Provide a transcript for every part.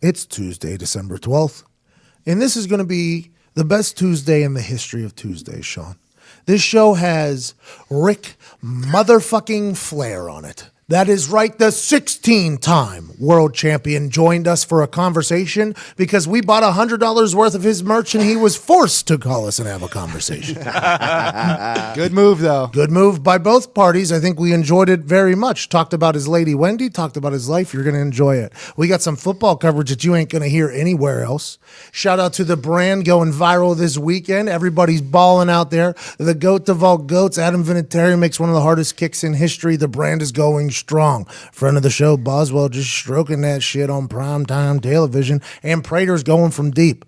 It's Tuesday, December 12th, and this is going to be the best Tuesday in the history of Tuesdays, Sean. This show has Ric motherfucking Flair on it. That is right, the 16-time world champion joined us for a conversation because we bought $100 worth of his merch and he was forced to call us and have a conversation. Good move, though. Good move by both parties. I think we enjoyed it very much. Talked about his lady Wendy, talked about his life. You're going to enjoy it. We got some football coverage that you ain't going to hear anywhere else. Shout out to the brand going viral this weekend. Everybody's balling out there. The GOAT of all goats, Adam Vinatieri, makes one of the hardest kicks in history. The brand is going strong. Friend of the show, Boswell, just stroking that shit on primetime television. And Prater's going from deep.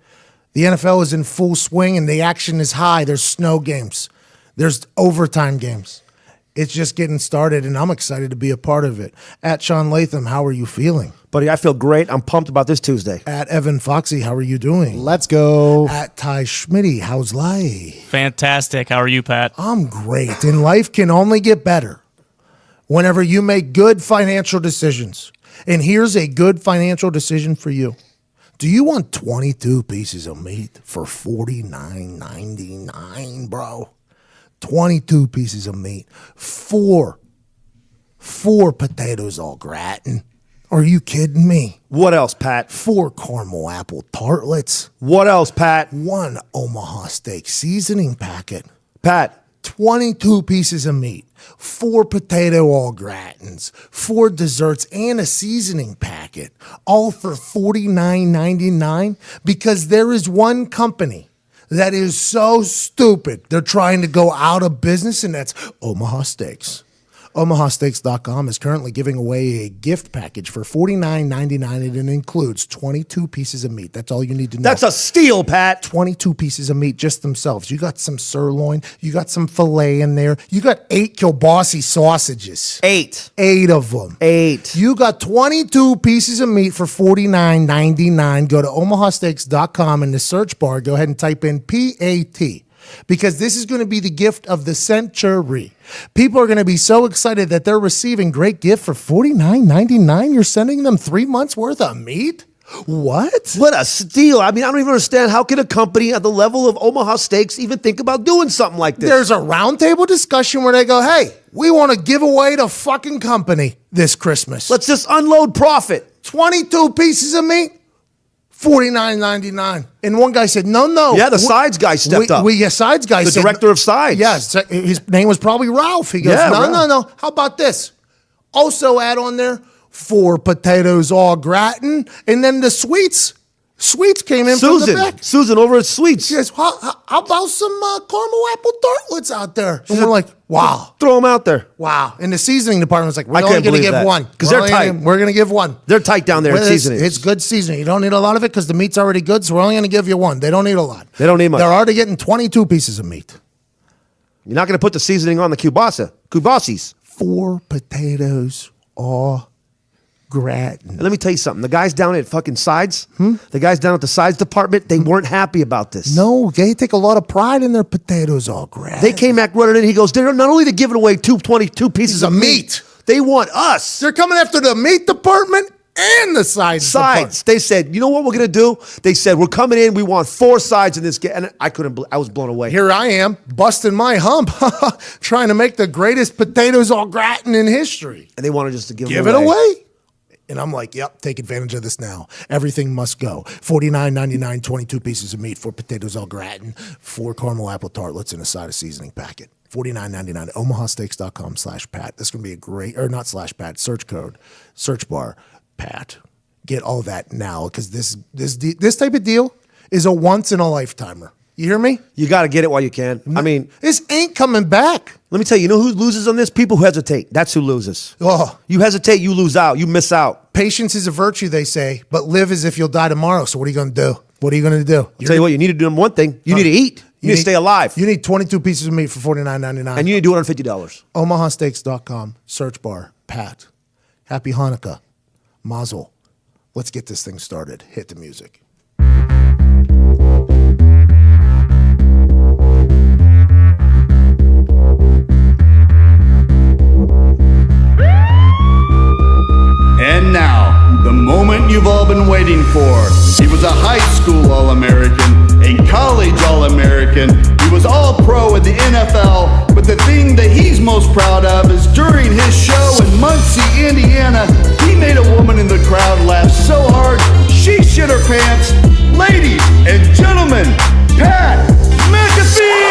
The NFL is in full swing and the action is high. There's snow games. There's overtime games. It's just getting started, and I'm excited to be a part of it. At Sean Latham, how are you feeling? Buddy, I feel great. I'm pumped about this Tuesday. At Evan Foxy, how are you doing? Let's go. At Ty Schmitty, how's life? Fantastic. How are you, Pat? I'm great, and life can only get better whenever you make good financial decisions. And here's a good financial decision for you. Do you want 22 pieces of meat for $49.99, bro? 22 pieces of meat, four potatoes all gratin. Are you kidding me? What else, Pat? 4 caramel apple tartlets. What else, Pat? 1 Omaha steak seasoning packet. Pat. 22 pieces of meat, 4 potato au gratins, 4 desserts, and a seasoning packet, all for $49.99 because there is one company that is so stupid. They're trying to go out of business, and that's Omaha Steaks. OmahaSteaks.com is currently giving away a gift package for $49.99, and it includes 22 pieces of meat. That's all you need to know. That's a steal, Pat. 22 pieces of meat just themselves. You got some sirloin. You got some filet in there. You got 8 kielbasi sausages. 8. 8 of them. 8. You got 22 pieces of meat for $49.99. Go to omahasteaks.com in the search bar. Go ahead and type in PAT. Because this is going to be the gift of the century. People are going to be so excited that they're receiving great gift for $49.99. You're sending them 3 months worth of meat? What? What a steal. I mean, I don't even understand. How can a company at the level of Omaha Steaks even think about doing something like this? There's a roundtable discussion where they go, hey, we want to give away the fucking company this Christmas. Let's just unload profit. 22 pieces of meat? $49.99. And one guy said, no. Yeah, the sides guy stepped up. Sides guy the said. The director of sides. Yes, his name was probably Ralph. He goes, no. How about this? Also add on there 4 potatoes au gratin. And then the sweets. Sweets came in from the back. Susan over at Sweets. She goes, how about some caramel apple tartlets out there? And we're like, wow. Throw them out there. Wow. And the seasoning department was like, we're I only can't going to believe give that. one. Because they're tight. We're going to give one. They're tight down there at seasoning. It's good seasoning. You don't need a lot of it because the meat's already good, so we're only going to give you one. They don't need a lot. They don't need much. They're already getting 22 pieces of meat. You're not going to put the seasoning on the kielbasis. 4 potatoes au gratin. And let me tell you something. The guys down at fucking sides, the guys down at the sides department, they weren't happy about this. No, they take a lot of pride in their potatoes au gratin. They came back running in. He goes, they're not only giving away 22 pieces of meat, they want us. They're coming after the meat department and the sides department. They said, you know what we're going to do? They said, we're coming in. We want 4 sides in this game. And I was blown away. Here I am, busting my hump, trying to make the greatest potatoes au gratin in history. And they wanted us to give it away. And I'm like, yep, take advantage of this now. Everything must go. $49.99, 22 pieces of meat, 4 potatoes au gratin, 4 caramel apple tartlets, and a side of seasoning packet. $49.99 at omahasteaks.com/Pat. This is going to be a great, or not /Pat, search code, search bar, Pat. Get all that now because this type of deal is a once-in-a-lifetimer. You hear me? You got to get it while you can. I mean, this ain't coming back. Let me tell you, you know who loses on this? People who hesitate. That's who loses. Oh. You hesitate, you lose out. You miss out. Patience is a virtue, they say, but live as if you'll die tomorrow. So what are you going to do? What are you going to do? I'll tell you what, you need to do one thing. You need to eat. You need to stay alive. You need 22 pieces of meat for $49.99. And you need to do it on $50. omahasteaks.com, search bar, Pat. Happy Hanukkah. Mazel. Let's get this thing started. Hit the music. And now, the moment you've all been waiting for. He was a high school All-American, a college All-American. He was All-Pro in the NFL, but the thing that he's most proud of is during his show in Muncie, Indiana, he made a woman in the crowd laugh so hard she shit her pants. Ladies and gentlemen, Pat McAfee!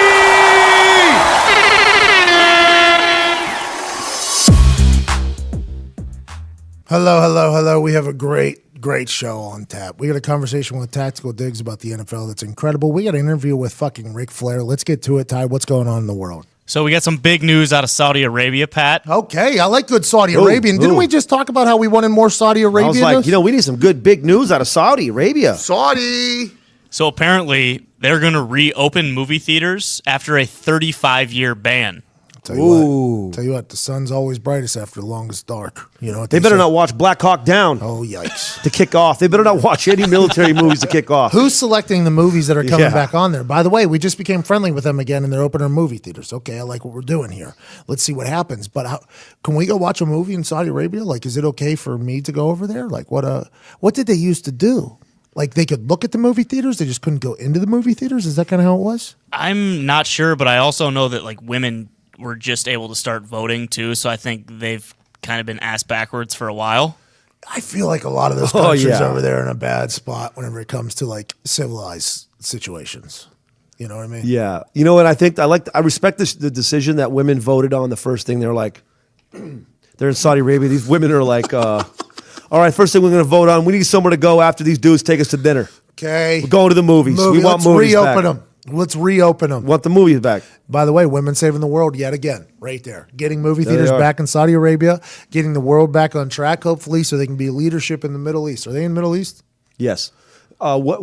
Hello. We have a great show on tap. We got a conversation with Tactical Diggs about the NFL that's incredible. We got an interview with fucking Ric Flair. Let's get to it, Ty. What's going on in the world? So we got some big news out of Saudi Arabia, Pat. Okay, I like good Saudi Arabian. Didn't we just talk about how we wanted more Saudi Arabia? I was like, we need some good big news out of Saudi Arabia. Saudi. So apparently they're going to reopen movie theaters after a 35-year ban. Tell you what, the sun's always brightest after the longest dark. You know what They better not watch Black Hawk Down Oh, yikes. to kick off. They better not watch any military movies to kick off. Who's selecting the movies that are coming Yeah. back on there? By the way, we just became friendly with them again, and they're opening movie theaters. Okay, I like what we're doing here. Let's see what happens. But can we go watch a movie in Saudi Arabia? Like, is it okay for me to go over there? Like, what did they used to do? Like, they could look at the movie theaters, they just couldn't go into the movie theaters? Is that kind of how it was? I'm not sure, but I also know that like women were just able to start voting too, so I think they've kind of been ass backwards for a while. I feel like a lot of those countries over there are in a bad spot whenever it comes to, like, civilized situations. You know what I mean? Yeah. You know what I think? I respect the decision that women voted on the first thing. They're like, they're in Saudi Arabia. These women are like, all right, first thing we're going to vote on, we need somewhere to go after these dudes take us to dinner. Okay. We're going to the movies. We want Let's movies reopen back. them. Let's reopen them. Want the movies back. By the way, women saving the world yet again, right there. Getting movie There theaters they are. back in Saudi Arabia, getting the world back on track, hopefully, so they can be leadership in the Middle East. Are they in the Middle East? Yes. What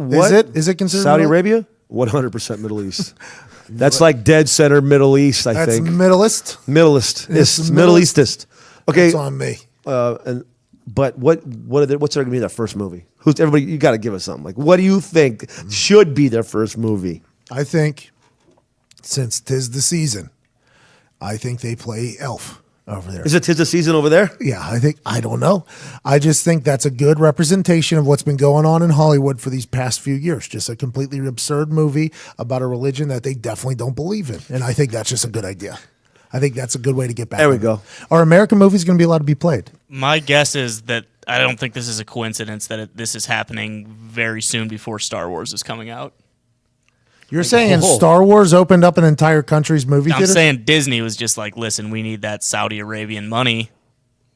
Is it considered Saudi Middle- Arabia? 100% Middle East. That's like dead center Middle East, I That's think. Middle East? Middle East. It's It's Middle- Middle Eastist. Okay. It's on me. But what's going to be their first movie? Everybody? You got to give us something. Like, what do you think should be their first movie? I think, since 'tis the season, I think they play Elf over there. Is it 'tis the season over there? Yeah, I don't know. I just think that's a good representation of what's been going on in Hollywood for these past few years. Just a completely absurd movie about a religion that they definitely don't believe in. And I think that's just a good idea. I think that's a good way to get back. There we in. go. Are American movies going to be allowed to be played? My guess is that I don't think this is a coincidence that this is happening very soon before Star Wars is coming out. You're saying oh. Star Wars opened up an entire country's movie I'm theater? saying Disney was just like, listen, we need that Saudi Arabian money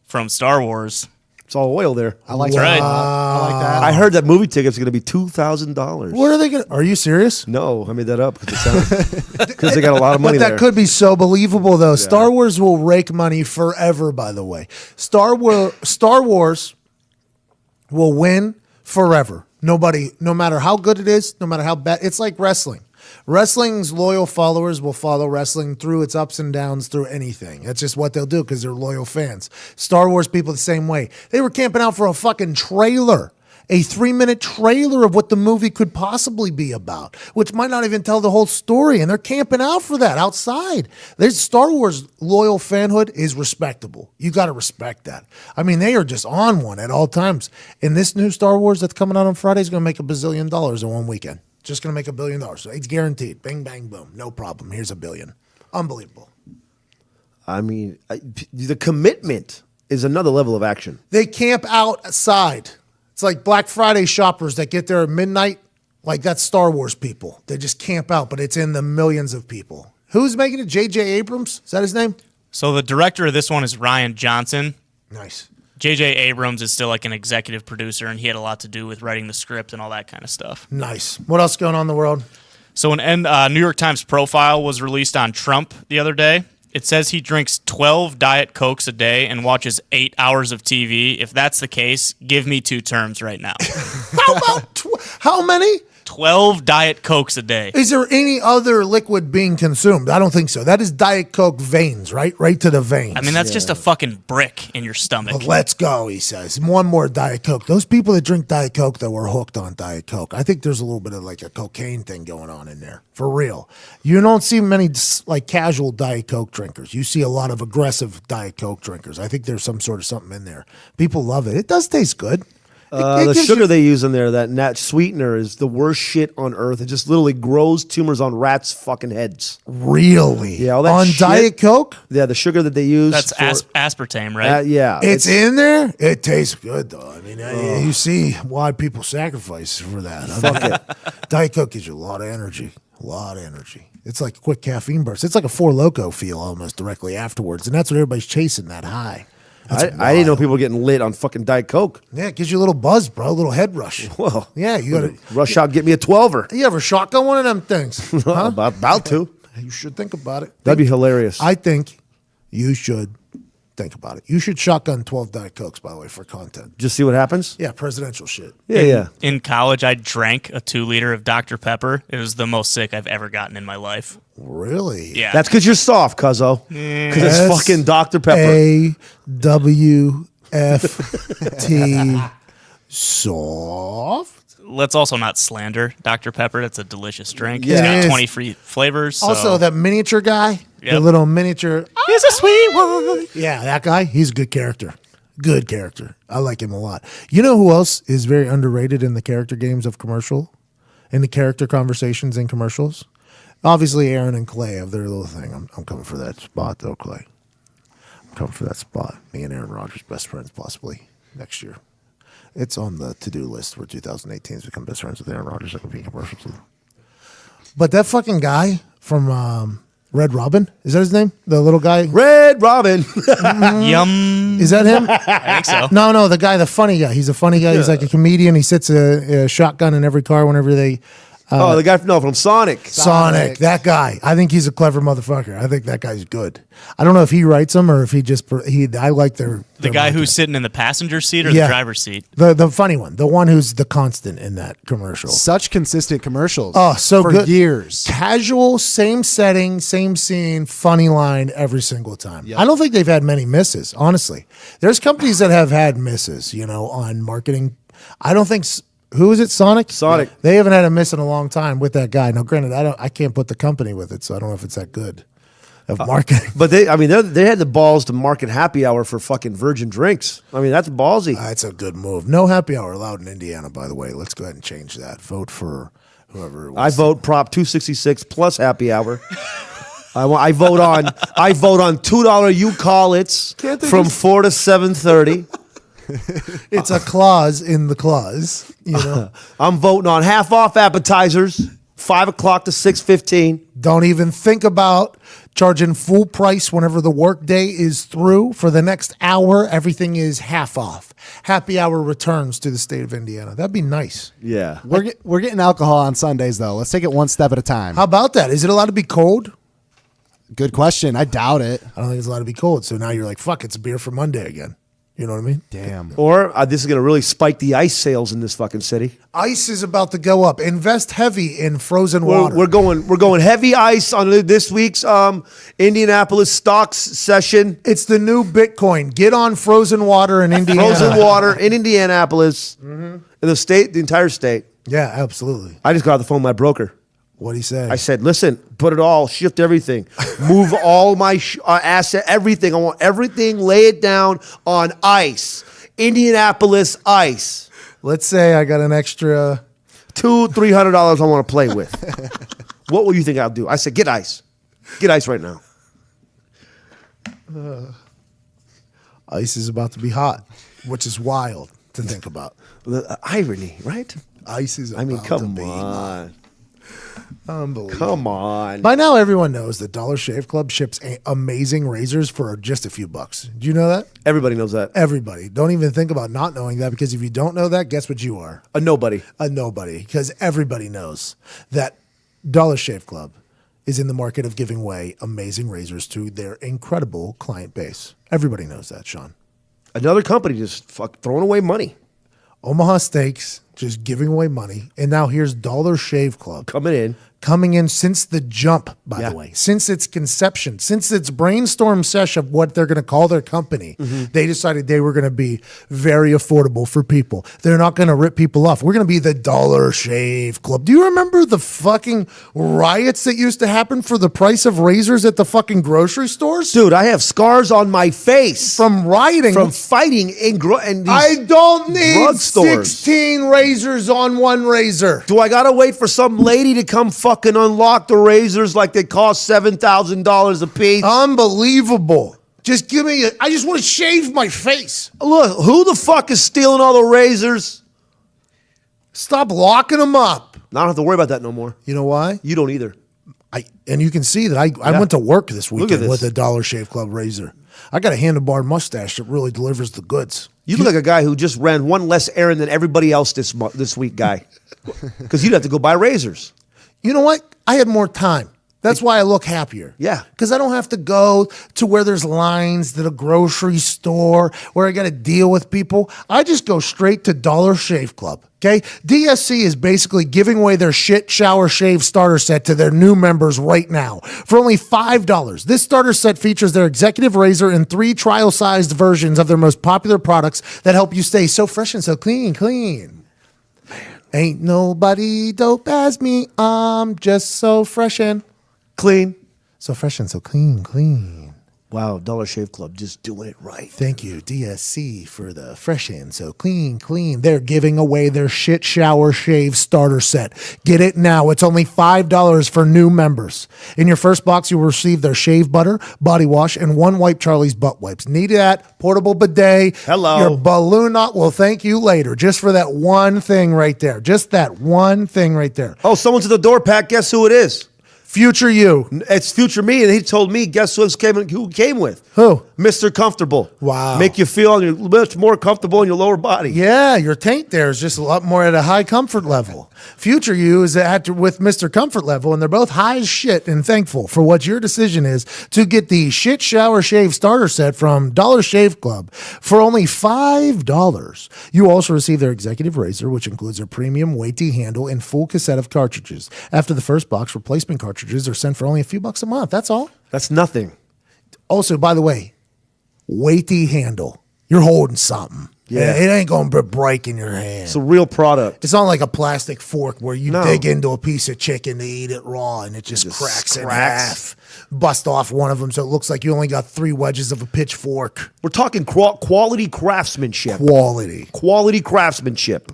from Star Wars. It's all oil there. I like That's right. that. I like that. I heard that movie tickets are going to be $2,000. What are they going to? Are you serious? No, I made that up because they got a lot of money But that there. could be so believable, though. Star Wars will rake money forever, by the way. Star Wars will win forever. Nobody, no matter how good it is, no matter how bad. It's like wrestling. Wrestling's loyal followers will follow wrestling through its ups and downs, through anything. That's just what they'll do because they're loyal fans. Star Wars people the same way. They were camping out for a fucking trailer. A 3-minute trailer of what the movie could possibly be about, which might not even tell the whole story. And they're camping out for that outside. There's Star Wars loyal fanhood is respectable. You got to respect that. I mean, they are just on one at all times. And this new Star Wars that's coming out on Friday is going to make $1 billion in one weekend. Just going to make $1 billion. So it's guaranteed. Bing, bang, boom. No problem. Here's $1 billion. Unbelievable. I mean, the commitment is another level of action. They camp outside. It's like Black Friday shoppers that get there at midnight. Like, that's Star Wars people. They just camp out, but it's in the millions of people. Who's making it? J.J. Abrams? Is that his name? So the director of this one is Ryan Johnson. Nice. J.J. Abrams is still like an executive producer, and he had a lot to do with writing the script and all that kind of stuff. Nice. What else going on in the world? So an New York Times profile was released on Trump the other day. It says he drinks 12 Diet Cokes a day and watches 8 hours of TV. If that's the case, give me 2 terms right now. How about how many? 12 Diet Cokes a day. Is there any other liquid being consumed? I don't think so. That is Diet Coke veins, right? Right to the veins. I mean, that's just a fucking brick in your stomach. But let's go, he says. One more Diet Coke. Those people that drink Diet Coke that were hooked on Diet Coke, I think there's a little bit of like a cocaine thing going on in there. For real. You don't see many like casual Diet Coke drinkers. You see a lot of aggressive Diet Coke drinkers. I think there's some sort of something in there. People love it. It does taste good. The gives sugar you- they use in there, that nat sweetener, is the worst shit on earth. It just literally grows tumors on rats' fucking heads. Really? Yeah, all that on shit. Diet Coke? Yeah, the sugar that they use. That's for- aspartame, right? yeah. It's in there. It tastes good though. I mean, you see why people sacrifice for that. I mean, Diet Coke gives you a lot of energy. A lot of energy. It's like a quick caffeine burst. It's like a Four Loko feel almost directly afterwards, and that's what everybody's chasing. That high. That's I didn't know wild. people were getting lit on fucking Diet Coke. Yeah, it gives you a little buzz, bro. A little head rush. Well, Yeah, you gotta. rush out, get me a 12er. You ever shotgun one of them things? Huh? About to. You should think about it. That'd be hilarious. I think you should think about it. You should shotgun 12 Diet Cokes, by the way, for content. Just see what happens. Yeah, presidential shit. Yeah. In college, I drank a 2-liter of Dr. Pepper. It was the most sick I've ever gotten in my life. Really? Yeah. That's because you're soft, cuzzo. Because it's fucking Dr. Pepper. A-W-F-T. Soft. Let's also not slander Dr. Pepper. That's a delicious drink. Yeah. It's It got is. 20 free flavors. So. Also, that miniature guy, the Yep. little miniature. he's a sweet one. Yeah, that guy, he's a good character. Good character. I like him a lot. You know who else is very underrated in the character games of commercial? In the character conversations in commercials? Obviously, Aaron and Clay have their little thing. I'm coming for that spot, though, Clay. I'm coming for that spot. Me and Aaron Rodgers, best friends, possibly next year. It's on the to-do list for 2018 to become best friends with Aaron Rodgers. I can be in commercials with him. But that fucking guy from Red Robin, is that his name? The little guy? Red Robin. Yum. Is that him? I think so. No, the guy, the funny guy. He's a funny guy. He's like a comedian. He sits a shotgun in every car whenever they. The guy from Sonic. Sonic, that guy. I think he's a clever motherfucker. I think that guy's good. I don't know if he writes them or if he just. I like their. The guy who's sitting in the passenger seat or Yeah. the driver's seat? the funny one, the one who's the constant in that commercial. Such consistent commercials. Oh, so for good. years. Casual, same setting, same scene, funny line every single time. Yep. I don't think they've had many misses, honestly. There's companies that have had misses, on marketing. I don't think. Who is it? Sonic? Sonic. They haven't had a miss in a long time with that guy. Now, granted, I can't put the company with it, so I don't know if it's that good of marketing. But they had the balls to market happy hour for fucking virgin drinks. I mean, that's ballsy. That's a good move. No happy hour allowed in Indiana, by the way. Let's go ahead and change that. Vote for whoever it I was. vote Prop 266 plus happy hour. I vote on $2 you call it's Can't they from just- 4 to 7:30. It's a clause in the clause. I'm voting on half off appetizers, 5 o'clock to 6:15. Don't even think about charging full price whenever the workday is through. For the next hour, everything is half off. Happy hour returns to the state of Indiana. That'd be nice. Yeah. We're getting alcohol on Sundays, though. Let's take it one step at a time. How about that? Is it allowed to be cold? Good question. I doubt it. I don't think it's allowed to be cold. So now you're like, fuck, it's a beer for Monday again. You know what I mean? Damn. Or this is going to really spike the ice sales in this fucking city. Ice is about to go up. Invest heavy in frozen water. We're going heavy ice on this week's Indianapolis stocks session. It's the new Bitcoin. Get on frozen water in Indiana. Frozen water in Indianapolis, in the entire state. Yeah, absolutely. I just got off the phone with my broker. What'd he say? I said, listen, put it all, shift everything, move all my asset, everything. I want everything, lay it down on ice. Indianapolis ice. Let's say I got an extra. $200-$300 I want to play with. What will you think I'll do? I said, get ice. Get ice right now. Ice is about to be hot, which is wild to think about. The irony, right? Ice is about I mean, to come be hot. on. Unbelievable. Come on. By now, everyone knows that Dollar Shave Club ships amazing razors for just a few bucks. Do you know that? Everybody knows that. Everybody. Don't even think about not knowing that, because if you don't know that, guess what you are? A nobody. A nobody. Because everybody knows that Dollar Shave Club is in the market of giving away amazing razors to their incredible client base. Everybody knows that, Sean. Another company just throwing away money. Omaha Steaks just giving away money. And now here's Dollar Shave Club Coming in. coming in since the jump, by the way, since its conception, since its brainstorm session of what they're going to call their company, they decided they were going to be very affordable for people. They're not going to rip people off. We're going to be the Dollar Shave Club. Do you remember the fucking riots that used to happen for the price of razors at the fucking grocery stores? Dude, I have scars on my face From rioting. from fighting in these I don't need drugstores. 16 razors on one razor. Do I gotta wait for some lady to come fucking unlock the razors like they cost $7,000 a piece? Unbelievable. Just give me I just want to shave my face. Look, who the fuck is stealing all the razors? Stop locking them up. I don't have to worry about that no more. You know why? You don't either. And you can see that I went to work this at weekend this. with a Dollar Shave Club razor. I got a handlebar mustache that really delivers the goods. You look like a guy who just ran one less errand than everybody else this week, guy. Because you'd have to go buy razors. You know what? I had more time. That's why I look happier. Yeah. Because I don't have to go to where there's lines at a grocery store where I got to deal with people. I just go straight to Dollar Shave Club. Okay? DSC is basically giving away their shit shower shave starter set to their new members right now for only $5. This starter set features their executive razor and 3 trial-sized versions of their most popular products that help you stay so fresh and so clean. Ain't nobody dope as me. I'm just so fresh and Clean. so fresh and so clean. Wow, Dollar Shave Club just doing it right. Thank you, DSC, for the fresh and so clean. They're giving away their shit shower shave starter set. Get it now. It's only $5 for new members. In your first box, you'll receive their shave butter, body wash, and 1 wipe Charlie's butt wipes. Need that portable bidet. Hello. Your balloon knot will thank you later. Just for that one thing right there. Just that one thing right there. Oh, someone's at the door, Pat. Guess who it is? Future you. It's future me, and he told me, guess who came with? Who? Mr. Comfortable. Wow. Make you feel much more comfortable in your lower body. Yeah, your taint there is just a lot more at a high comfort level. Future you is with Mr. Comfort Level, and they're both high as shit and thankful for what your decision is to get the shit shower shave starter set from Dollar Shave Club for only $5. You also receive their executive razor, which includes their premium weighty handle and full cassette of cartridges. After the first box, replacement cartridges are sent for only a few bucks a month. That's all. That's nothing. Also, by the way, weighty handle. You're holding something. Yeah. It ain't going to break in your hand. It's a real product. It's not like a plastic fork where you No. dig into a piece of chicken to eat it raw and it just cracks in half. Bust off one of them so it looks like you only got 3 wedges of a pitchfork. We're talking quality craftsmanship. Quality craftsmanship.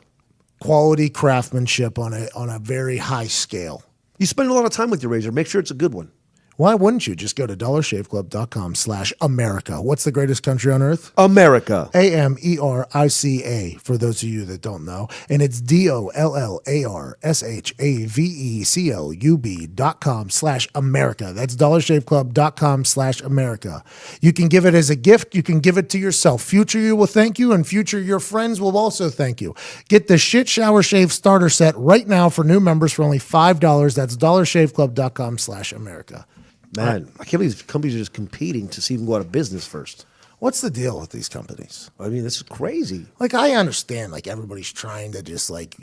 Quality craftsmanship on a very high scale. You spend a lot of time with your razor. Make sure it's a good one. Why wouldn't you just go to dollarshaveclub.com/America? What's the greatest country on earth? America. America, for those of you that don't know. And it's DOLLARSHAVECLUB.com/America. That's dollarshaveclub.com/America. You can give it as a gift. You can give it to yourself. Future you will thank you, and future your friends will also thank you. Get the shit shower shave starter set right now for new members for only $5. That's dollarshaveclub.com/America. Man, I can't believe these companies are just competing to see if we can go out of business first. What's the deal with these companies? I mean, this is crazy. Like, I understand, like, everybody's trying to just, like,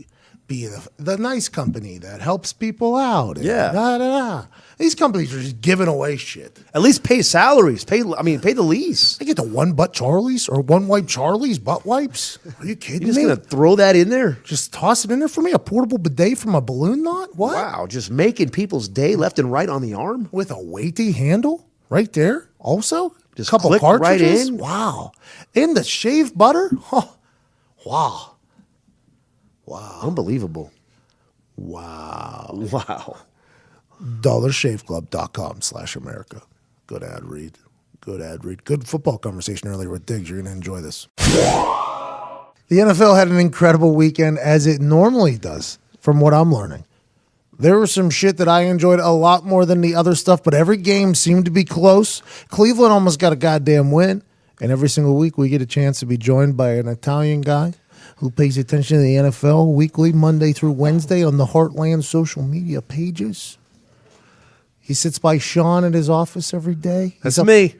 be the nice company that helps people out. And Yeah. These companies are just giving away shit. At least pay salaries. Pay the lease. I get the 1 butt Charlie's or 1 wipe Charlie's butt wipes. Are you kidding You're just me? going to throw that in there? Just toss it in there for me? A portable bidet from a balloon knot? What? Wow, just making people's day left and right on the arm? With a weighty handle right there also? Just a couple click right cartridges? in? Wow. And the shave butter? Oh, wow. Unbelievable. Wow. Wow. dollarshaveclub.com/America. Good ad read. Good football conversation earlier with Diggs. You're going to enjoy this. The NFL had an incredible weekend, as it normally does, from what I'm learning. There was some shit that I enjoyed a lot more than the other stuff, but every game seemed to be close. Cleveland almost got a goddamn win, and every single week we get a chance to be joined by an Italian guy who pays attention to the NFL weekly, Monday through Wednesday, on the Heartland social media pages. He sits by Sean at his office every day. That's me.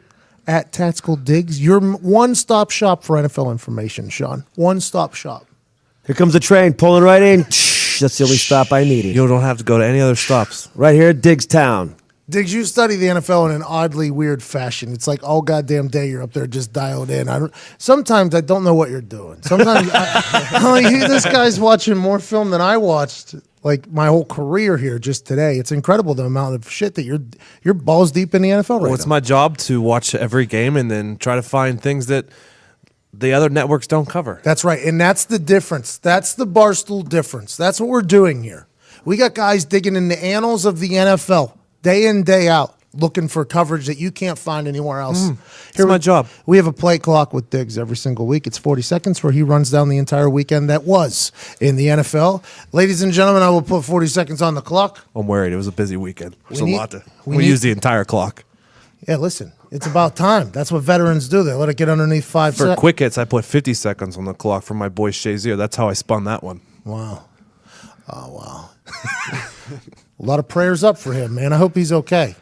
At Tactical Diggs. Your one-stop shop for NFL information, Sean. One-stop shop. Here comes the train, pulling right in. That's the only stop I needed. You don't have to go to any other stops. Right here at Diggstown. Diggs, you study the NFL in an oddly weird fashion. It's like all goddamn day you're up there just dialed in. Sometimes I don't know what you're doing. Sometimes I'm like, this guy's watching more film than I watched like my whole career here just today. It's incredible the amount of shit that you're balls deep in the NFL right Well, it's now. my job to watch every game and then try to find things that the other networks don't cover. That's right. And that's the difference. That's the Barstool difference. That's what we're doing here. We got guys digging in the annals of the NFL day in, day out, looking for coverage that you can't find anywhere else. It's my job. We have a play clock with Diggs every single week. It's 40 seconds where he runs down the entire weekend that was in the NFL. Ladies and gentlemen, I will put 40 seconds on the clock. I'm worried. It was a busy weekend. There's We a need- lot to. we We need- use the entire clock. Yeah, listen, it's about time. That's what veterans do. They let it get underneath 5 For seconds. quick hits, I put 50 seconds on the clock for my boy Shazier. That's how I spun that one. Wow. Oh, wow. A lot of prayers up for him, man. I hope he's okay.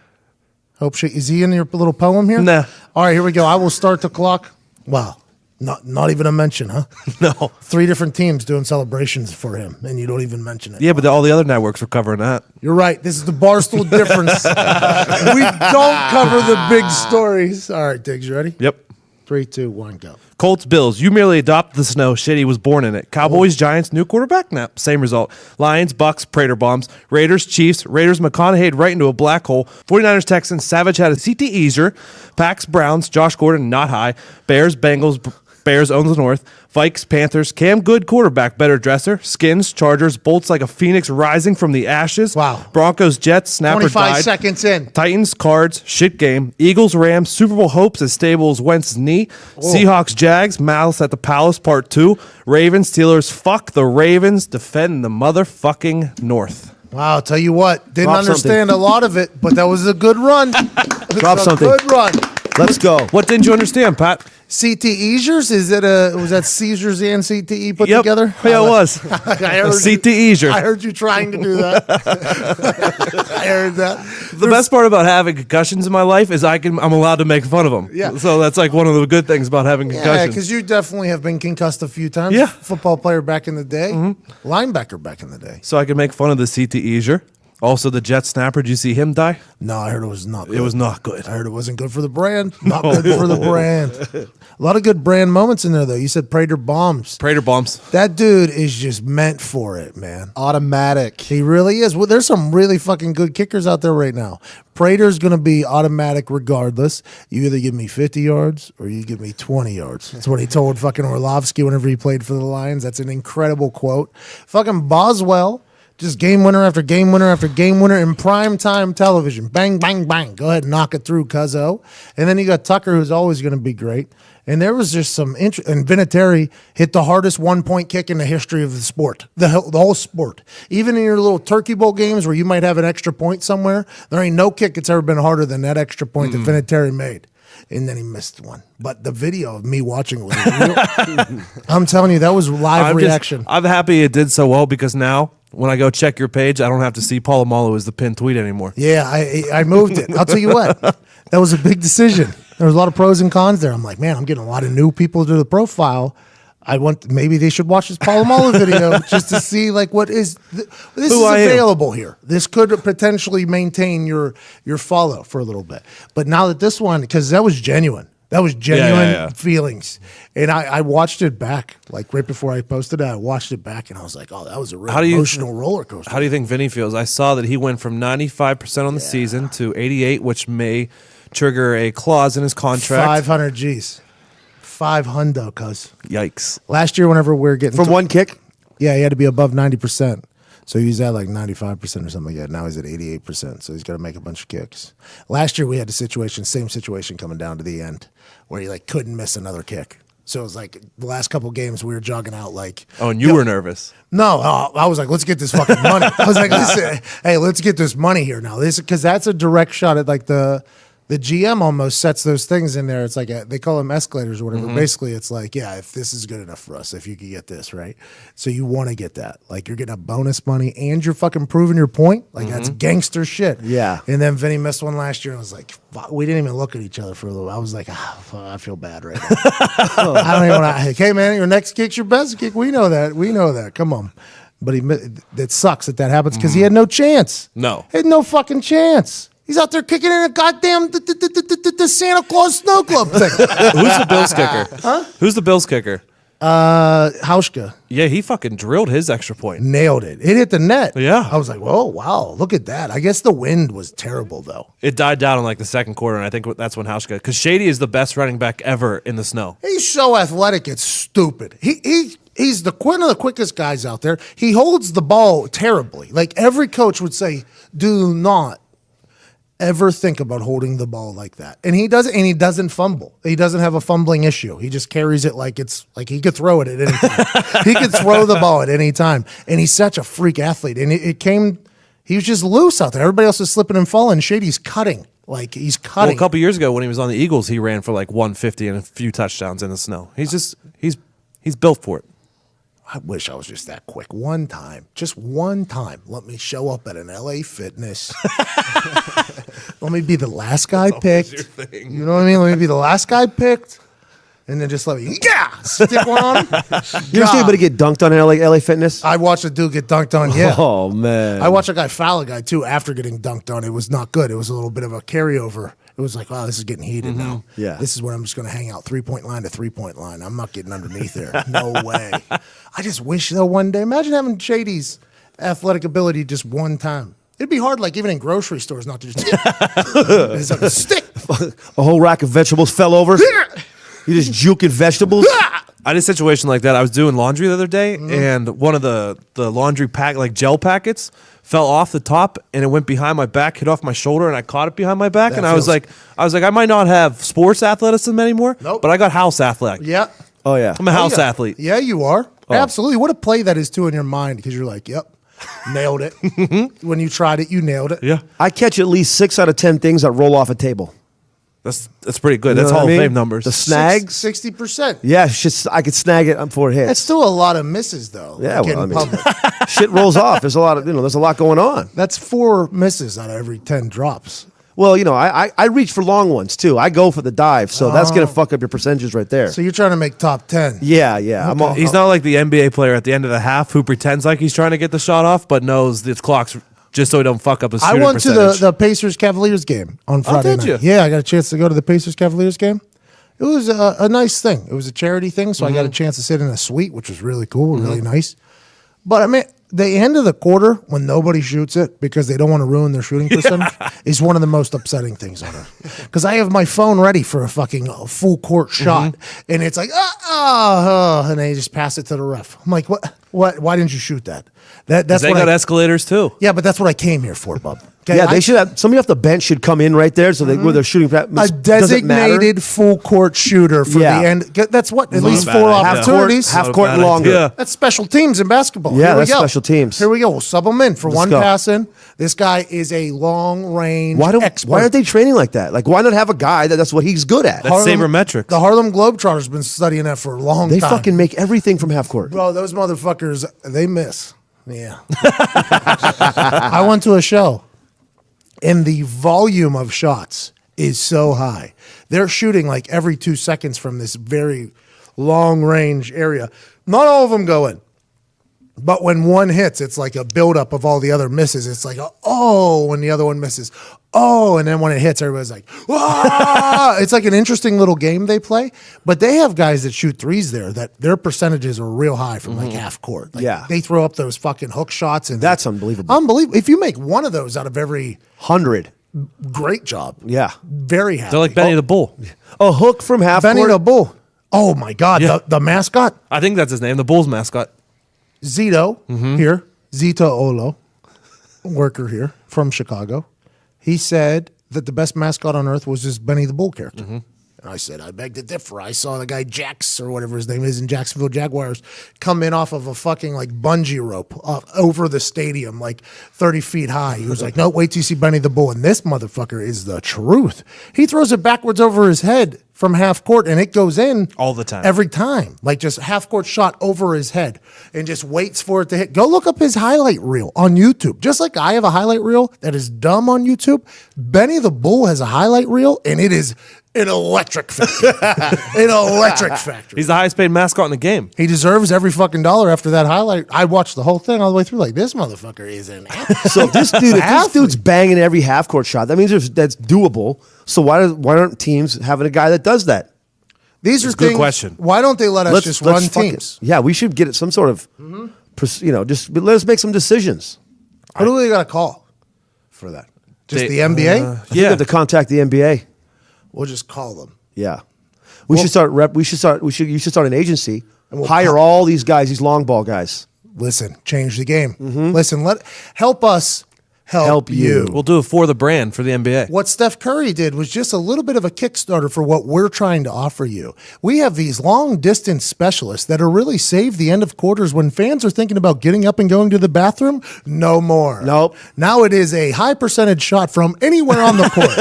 Is he in your little poem here? Nah. All right, here we go. I will start the clock. Wow. Not even a mention, huh? No. 3 different teams doing celebrations for him, and you don't even mention it. Yeah, but all the other networks were covering that. You're right. This is the Barstool difference. We don't cover the big stories. All right, Diggs, you ready? Yep. 3, 2, 1, go. Colts, Bills. You merely adopted the snow. Shitty was born in it. Cowboys, Giants, new quarterback. Nap. Same result. Lions, Bucks, Prater bombs. Raiders, Chiefs. Raiders, McConaughey right into a black hole. 49ers, Texans. Savage had a CT easier. Packs, Browns. Josh Gordon, not high. Bears, Bengals. Bears owns the North. Vikes, Panthers. Cam Good, quarterback, better dresser. Skins, Chargers. Bolts like a phoenix rising from the ashes. Wow. Broncos, Jets. Snapper 25 died. seconds in. Titans, Cards, shit game. Eagles, Rams, Super Bowl hopes as stable as Wentz's knee. Seahawks, Jags, Malice at the Palace, Part 2. Ravens, Steelers, fuck the Ravens, defend the motherfucking North. Wow, I'll tell you what, didn't Drop understand a lot of it, but that was a good run. Drop a something. Good run. Let's go. What didn't you understand, Pat? CTE Easers? Was that Caesars and CTE put Yep. together? Yeah, it was. I heard CT you, Easier. I heard you trying to do that. I heard that. The best part about having concussions in my life is I'm allowed to make fun of them. Yeah. So that's like one of the good things about having Yeah, concussions. because you definitely have been concussed a few times. Yeah. Football player back in the day. Linebacker back in the day. So I can make fun of the CT Easier. Also, the Jet Snapper. Did you see him die? No, I heard it was not good. It was not good. I heard it wasn't good for the brand. Not good for the brand. A lot of good brand moments in there, though. You said Prater bombs. Prater bombs. That dude is just meant for it, man. Automatic. He really is. Well, there's some really fucking good kickers out there right now. Prater's going to be automatic regardless. You either give me 50 yards or you give me 20 yards. That's what he told fucking Orlovsky whenever he played for the Lions. That's an incredible quote. Fucking Boswell, just game winner after game winner after game winner in primetime television. Bang, bang, bang. Go ahead and knock it through, cuzzo. And then you got Tucker, who's always going to be great. And there was just some interest. And Vinatieri hit the hardest 1-point kick in the history of the sport, the whole sport. Even in your little Turkey Bowl games where you might have an extra point somewhere, there ain't no kick that's ever been harder than that extra point that Vinatieri made. And then he missed one. But the video of me watching it was real. I'm telling you, that was live reaction. I'm happy it did so well because now when I go check your page, I don't have to see Polamalu as the pinned tweet anymore. Yeah, I moved it. I'll tell you what, that was a big decision. There was a lot of pros and cons there. I'm like, man, I'm getting a lot of new people to the profile. Maybe they should watch this Polamalu video just to see like what is this is available here. This could potentially maintain your follow for a little bit. But now that this one, because that was genuine. That was genuine feelings. And I watched it back, like right before I posted it, I watched it back and I was like, oh, that was a real emotional roller coaster. How do you think Vinny feels? I saw that he went from 95% on the season to 88, which may trigger a clause in his contract. 500 G's. 500, cuz. Yikes. Last year, whenever we were getting From one kick? yeah, he had to be above 90%. So he was at like 95% or something like that. Now he's at 88%. So he's got to make a bunch of kicks. Last year we had the same situation coming down to the end where he like couldn't miss another kick. So it was like the last couple games we were jogging out like. Oh, and you were nervous. No, I was like, let's get this fucking money. I was like, listen, hey, let's get this money here now. Because that's a direct shot at like the GM almost sets those things in there. It's like they call them escalators or whatever. Basically, it's like, yeah, if this is good enough for us, if you could get this, right? So you want to get that. Like you're getting a bonus money and you're fucking proving your point. Like that's gangster shit. Yeah. And then Vinny missed one last year and was like, fuck, we didn't even look at each other for a little. I was like, I feel bad right now. I don't even want to. Hey, man, your next kick's your best kick. We know that. Come on. But it sucks that happens because he had no chance. No. He had no fucking chance. He's out there kicking in a goddamn the Santa Claus snow globe thing. Who's the Bills kicker? Huh? Who's the Bills kicker? Hauschka Yeah, he fucking drilled his extra point. nailed it. It hit the net. Yeah. I was like, whoa, wow, look at that. I guess the wind was terrible, though. It died down in like the second quarter, and I think that's when Hauschka, because Shady is the best running back ever in the snow. He's so athletic, it's stupid. He's one of the quickest guys out there. He holds the ball terribly. Like every coach would say, do not ever think about holding the ball like that. And he doesn't fumble. He doesn't have a fumbling issue. He just carries it like it's like he could throw it at any time. He could throw the ball at any time. And he's such a freak athlete. And he was just loose out there. Everybody else is slipping and falling. Shady's cutting. Like he's Well, cutting. a couple years ago when he was on the Eagles, he ran for like 150 and a few touchdowns in the snow. He's built for it. I wish I was just that quick. One time. Just one time. Let me show up at an LA Fitness. Let me be the last guy picked. You know what I mean? Let me be the last guy picked. And then just let me, stick one on him. You ever see anybody get dunked on in LA Fitness? I watched a dude get dunked on, yeah. Oh, man. I watched a guy foul a guy, too, after getting dunked on. It was not good. It was a little bit of a carryover. It was like, wow, this is getting heated now. Yeah. This is where I'm just going to hang out 3-point line to 3-point line. I'm not getting underneath there. No way. I just wish, though, one day. Imagine having Shady's athletic ability just one time. It'd be hard, like, even in grocery stores, not to just it's like a stick. A whole rack of vegetables fell over. You just juking vegetables. I had a situation like that. I was doing laundry the other day, and one of the laundry gel packets fell off the top, and it went behind my back, hit off my shoulder, and I caught it behind my back. That And I was like, I might not have sports athleticism anymore, Nope. but I got house athletic. Yeah. Oh, yeah. I'm a house yeah. athlete. Yeah, you are. Absolutely. What a play that is, too, in your mind, because you're like, yep, nailed it. When you tried it, you nailed it. Yeah, I catch at least 6 out of 10 things that roll off a table. that's pretty good. You know That's what Hall I of mean? Fame numbers. The snags. 60%. Yeah, I could snag it before it hits. That's still a lot of misses, though. Yeah, like well, in I mean- public. Shit rolls off. There's a lot of, there's a lot going on. That's 4 misses out of every 10 drops. Well, I reach for long ones too. I go for the dive, so that's gonna fuck up your percentages right there. So you're trying to make top 10. Yeah. He's not like the NBA player at the end of the half who pretends like he's trying to get the shot off, but knows the clock's just so he don't fuck up his I shooting went to percentage. the Pacers Cavaliers game on Friday did night. you? Yeah, I got a chance to go to the Pacers Cavaliers game. It was a nice thing. It was a charity thing, so I got a chance to sit in a suite, which was really cool, really nice. But I mean, the end of the quarter when nobody shoots it because they don't want to ruin their shooting percentage is one of the most upsetting things on earth. Because I have my phone ready for a fucking full court shot, and it's like and they just pass it to the ref. I'm like, what? Why didn't you shoot that? That's they what got escalators too. yeah, but that's what I came here for, bub. Okay, Yeah, they should have somebody off the bench should come in right there so where they're shooting. a designated full court shooter for Yeah. the end. That's what at least bad 4 idea. opportunities. half Not a court bad and longer. idea. That's special teams in basketball. Yeah, Here we that's go. special teams. Here we go. We'll sub them in for one go. pass in. This guy is a long range expert. Why aren't they training like that? Like, why not have a guy that's what he's good at? That's sabermetrics. The Harlem Globetrotters been studying that for a long They time. fucking make everything from half court. Bro, those motherfuckers, they miss. Yeah. I went to a show, and the volume of shots is so high. They're shooting like every 2 seconds from this very long range area. Not all of them go in. But when one hits, it's like a buildup of all the other misses. It's like, when the other one misses. Oh, and then when it hits, everybody's like, ah! It's like an interesting little game they play. But they have guys that shoot threes there that their percentages are real high from like half court. Like, Yeah. They throw up those fucking hook shots. And That's unbelievable. Unbelievable. If you make one of those out of every 100. great job. Yeah. Very happy. They're like Benny the Bull. A hook from half Benny court. the Bull. Oh, my God. Yeah. The mascot. I think that's his name, the Bulls mascot. Zito here, Zito Olo, worker here from Chicago. He said that the best mascot on earth was this Benny the Bull character. And I said, I beg to differ. I saw the guy Jax or whatever his name is in Jacksonville Jaguars come in off of a fucking like bungee rope over the stadium, like 30 feet high. He was like, no, wait till you see Benny the Bull. And this motherfucker is the truth. He throws it backwards over his head from half court, and it goes in All the time. every time. Like just half court shot over his head and just waits for it to hit. Go look up his highlight reel on YouTube. Just like I have a highlight reel that is dumb on YouTube, Benny the Bull has a highlight reel, and it is an electric factory. An electric factory. He's the highest paid mascot in the game. He deserves every fucking dollar after that highlight. I watched the whole thing all the way through. Like, this motherfucker is an So if this dude's banging every half court shot, that means that's doable. So why aren't teams having a guy that does that? These are a good things. question. Why don't they let us just run teams? Yeah, we should get some sort of, just let us make some decisions. Who do we got to call for that? Just the NBA? I think we have to contact the NBA. We'll just call them. Yeah, you should start an agency. we'll Hire all these guys, these long ball guys. Listen, change the game. Listen, help us help you. We'll do it for the brand, for the NBA. What Steph Curry did was just a little bit of a Kickstarter for what we're trying to offer you. We have these long distance specialists that are really save the end of quarters when fans are thinking about getting up and going to the bathroom. No more. Nope. Now it is a high percentage shot from anywhere on the court.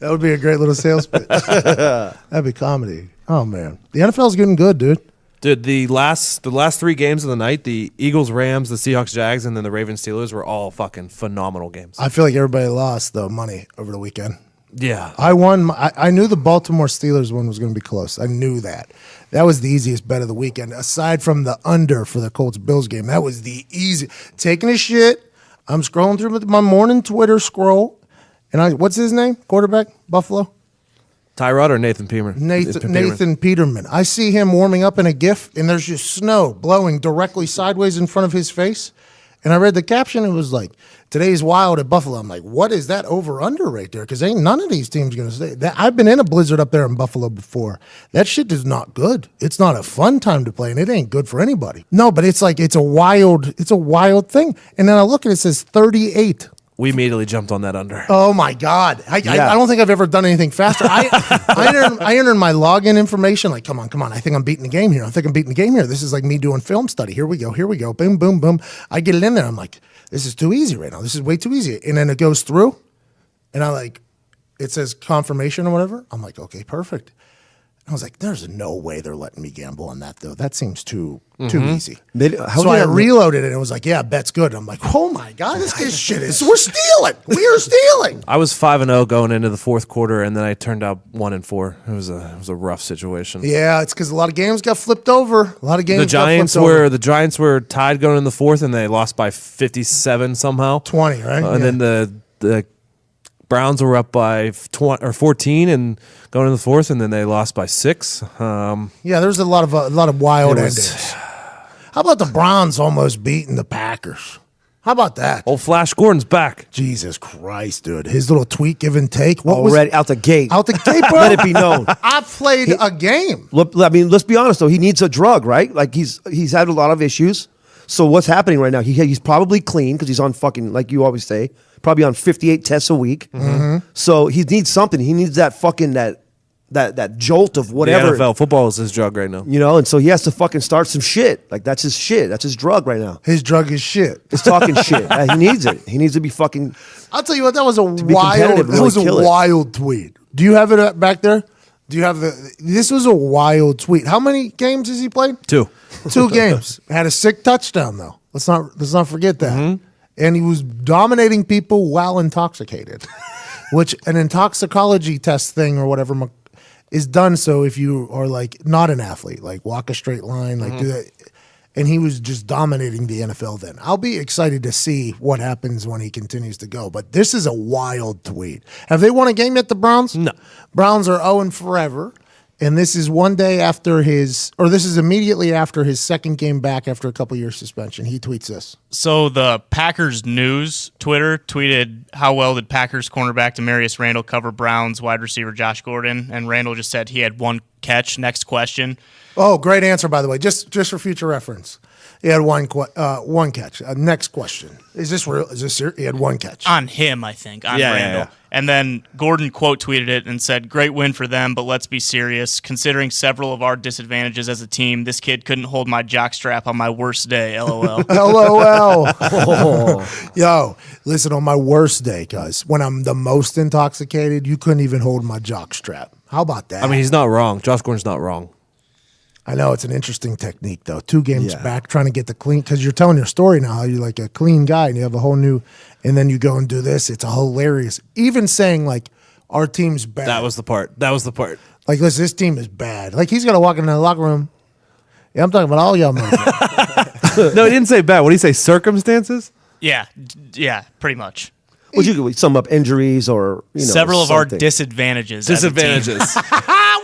That would be a great little sales pitch. That'd be comedy. Oh man, the NFL's getting good, dude. Dude, the last 3 games of the night, the Eagles, Rams, the Seahawks, Jags, and then the Ravens, Steelers were all fucking phenomenal games. I feel like everybody lost the money over the weekend. Yeah. I won. I knew the Baltimore Steelers one was going to be close. I knew that. That was the easiest bet of the weekend. Aside from the under for the Colts-Bills game, that was the easy. Taking a shit. I'm scrolling through my morning Twitter scroll, and what's his name? Quarterback, Buffalo? Tyrod or Nathan Peterman? Nathan Peterman. I see him warming up in a GIF, and there's just snow blowing directly sideways in front of his face. And I read the caption. It was like, "Today's wild at Buffalo." I'm like, what is that over-under right there? Because ain't none of these teams going to stay. I've been in a blizzard up there in Buffalo before. That shit is not good. It's not a fun time to play, and it ain't good for anybody. No, but it's like it's a wild thing. And then I look and it says 38. We immediately jumped on that under. Oh my God! I don't think I've ever done anything faster. I entered my login information. Like, come on! I think I'm beating the game here. This is like me doing film study. Here we go. Boom, boom, boom. I get it in there. I'm like, this is too easy right now. This is way too easy. And then it goes through, and it says confirmation or whatever. I'm like, okay, perfect. I was like, there's no way they're letting me gamble on that, though. That seems too easy. So I reloaded it, and it was like, yeah, bet's good. And I'm like, oh, my God, this shit is – we're stealing. We are stealing. I was 5-0 going into the fourth quarter, and then I turned out 1-4. It was a rough situation. Yeah, it's because a lot of games got flipped over. The Giants were tied going in the fourth, and they lost by 57 somehow. 20, right? And then the Browns were up by 14 and going in the fourth, and then they lost by 6. Yeah, there's a lot of wild endings. How about the Browns almost beating the Packers? How about that? Old Flash Gordon's back. Jesus Christ, dude. His little tweet give and take. Already out the gate. Out the gate, bro. Let it be known. I played a game. Look, I mean, let's be honest, though. He needs a drug, right? Like, he's had a lot of issues. So what's happening right now? He's probably clean because he's on fucking, like you always say, probably on 58 tests a week. Mm-hmm. So he needs something. He needs that fucking that jolt of whatever. The NFL football is his drug right now. You know, and so he has to fucking start some shit. Like, that's his shit. That's his drug right now. His drug is shit. He's talking shit. He needs it. He needs to be fucking. I'll tell you what, that was a wild tweet. Do you have it back there? Do you have this was a wild tweet. How many games has he played? 2. 2 games. Had a sick touchdown though. Let's not forget that. Mm-hmm. And he was dominating people while intoxicated, which an intoxicology test thing or whatever is done. So if you are like not an athlete, like walk a straight line, like do that. And he was just dominating the NFL then. I'll be excited to see what happens when he continues to go. But this is a wild tweet. Have they won a game yet, the Browns? No. Browns are 0 forever. And this is this is immediately after his second game back after a couple years suspension. He tweets this. So the Packers News Twitter tweeted, how well did Packers cornerback Demarius Randall cover Browns wide receiver Josh Gordon? And Randall just said he had one catch. Next question. Oh, great answer, by the way. Just for future reference. He had one catch. Next question. Is this real? Is this serious? He had one catch. On him, I think. On Randall. Yeah. And then Gordon quote tweeted it and said, "Great win for them, but let's be serious. Considering several of our disadvantages as a team, this kid couldn't hold my jockstrap on my worst day. LOL." LOL. Yo, listen, on my worst day, guys, when I'm the most intoxicated, you couldn't even hold my jockstrap. How about that? I mean, he's not wrong. Josh Gordon's not wrong. I know it's an interesting technique, though. 2 games back, trying to get the clean, because you're telling your story now. How you're like a clean guy, and you have a whole new, and then you go and do this. It's a hilarious. Even saying like our team's bad. That was the part. Like, listen, this team is bad. Like he's gonna walk into the locker room. Yeah, I'm talking about all y'all. No, he didn't say bad. What did he say? Circumstances? Yeah, pretty much. Would you sum up injuries or Several of our something? disadvantages. as a team. Disadvantages.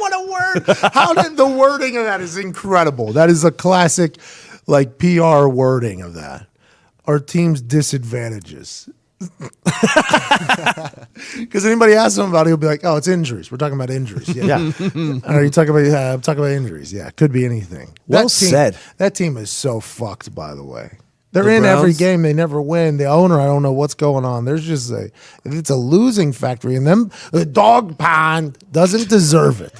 What a word! How did the wording of that is incredible. That is a classic, like PR wording of that. Our team's disadvantages. Because anybody asks him about it, he'll be like, "Oh, it's injuries. We're talking about injuries." Yeah. Are you talking about? I'm talking about injuries. Yeah, could be anything. Well said. That team is so fucked. By the way. They're in every Browns? game. They never win. The owner, I don't know what's going on. There's just it's a losing factory. And the dog pond doesn't deserve it.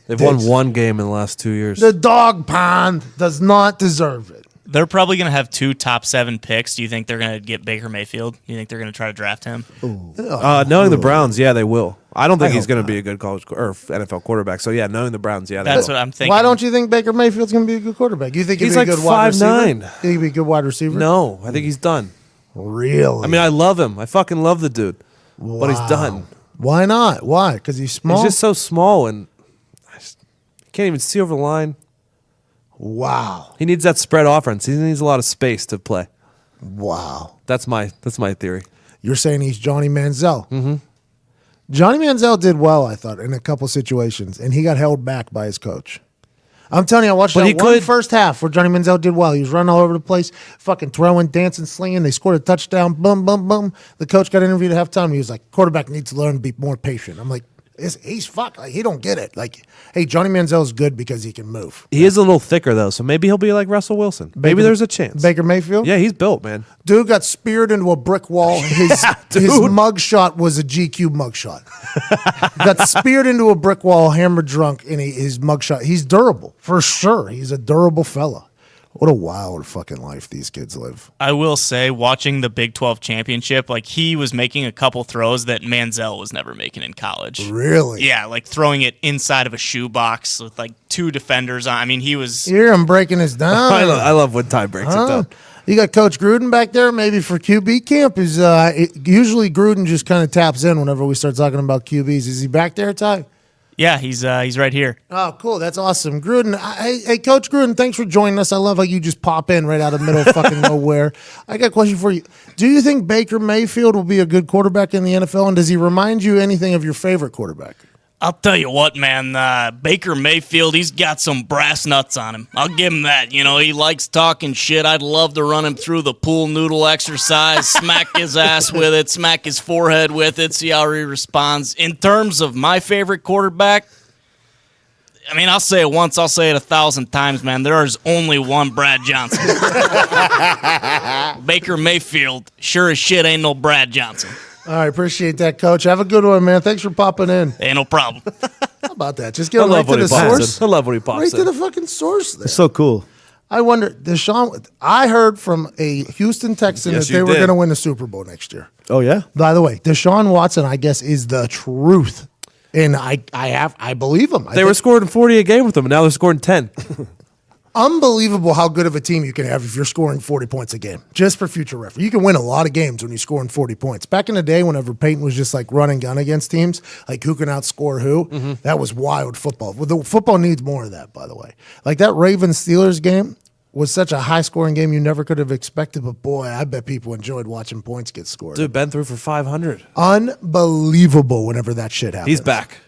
They've won 1 game in the last 2 years. The dog pond does not deserve it. They're probably going to have 2 top 7 picks. Do you think they're going to get Baker Mayfield? Do you think they're going to try to draft him? Knowing the Browns, yeah, they will. I don't think he's hope going to be a good college or NFL quarterback. So, yeah, knowing the Browns, yeah, they That's will. what I'm thinking. Why don't you think Baker Mayfield's going to be a good quarterback? You think he'd He's be like a good wide receiver? 5'9". You think he'd be a good wide receiver? No, I think he's done. Really? I mean, I love him. I fucking love the dude. But he's done. Why not? Why? Because he's small? He's just so small and can't even see over the line. Wow. He needs that spread offense. He needs a lot of space to play. Wow. That's my theory. You're saying he's Johnny Manziel. Mm-hmm. Johnny Manziel did well, I thought, in a couple situations, and he got held back by his coach. I'm telling you, I watched that first half where Johnny Manziel did well. He was running all over the place, fucking throwing, dancing, slinging. They scored a touchdown. Boom, boom, boom. The coach got interviewed at halftime. He was like, quarterback needs to learn to be more patient. I'm like, he's fuck. Like, he don't get it. Like, hey, Johnny Manziel's good because he can move. He is a little thicker, though, so maybe he'll be like Russell Wilson. Maybe there's a chance. Baker Mayfield? Yeah, he's built, man. Dude got speared into a brick wall. His mugshot was a GQ mugshot. Got speared into a brick wall, hammered drunk, and his mugshot. He's durable, for sure. He's a durable fella. What a wild fucking life these kids live. I will say, watching the Big 12 championship, like he was making a couple throws that Manziel was never making in college. Really? Yeah, like throwing it inside of a shoebox with like 2 defenders on. I mean, he was. You hear him breaking this down. I love when Ty breaks it down. You got Coach Gruden back there, maybe for QB camp. Usually Gruden just kind of taps in whenever we start talking about QBs. Is he back there, Ty? Yeah, he's right here. Oh, cool. That's awesome. Gruden, hey, Coach Gruden, thanks for joining us. I love how you just pop in right out of the middle of fucking nowhere. I got a question for you. Do you think Baker Mayfield will be a good quarterback in the NFL, and does he remind you anything of your favorite quarterback? I'll tell you what, man. Baker Mayfield, he's got some brass nuts on him. I'll give him that. You know, he likes talking shit. I'd love to run him through the pool noodle exercise, smack his ass with it, smack his forehead with it, see how he responds. In terms of my favorite quarterback, I mean, I'll say it once, I'll say it 1,000 times, man. There is only one Brad Johnson. Baker Mayfield, sure as shit ain't no Brad Johnson. All right, appreciate that, Coach. Have a good one, man. Thanks for popping in. Ain't no problem. How about that? Just get right to the source. I love when he pops Right in. to the fucking source there. It's so cool. I wonder, Deshaun, I heard from a Houston Texan Yes, that they you were did. going to win the Super Bowl next year. Oh, yeah? By the way, Deshaun Watson, I guess, is the truth. And I believe him. They were scoring 40 a game with him, and now they're scoring 10. Unbelievable how good of a team you can have if you're scoring 40 points a game. Just for future reference. You can win a lot of games when you're scoring 40 points. Back in the day, whenever Peyton was just like run and gun against teams, like who can outscore who, that was wild football. Well, the football needs more of that, by the way. Like that Ravens-Steelers game was such a high-scoring game you never could have expected, but boy, I bet people enjoyed watching points get scored. Dude, Ben threw for 500. Unbelievable whenever that shit happens. He's back.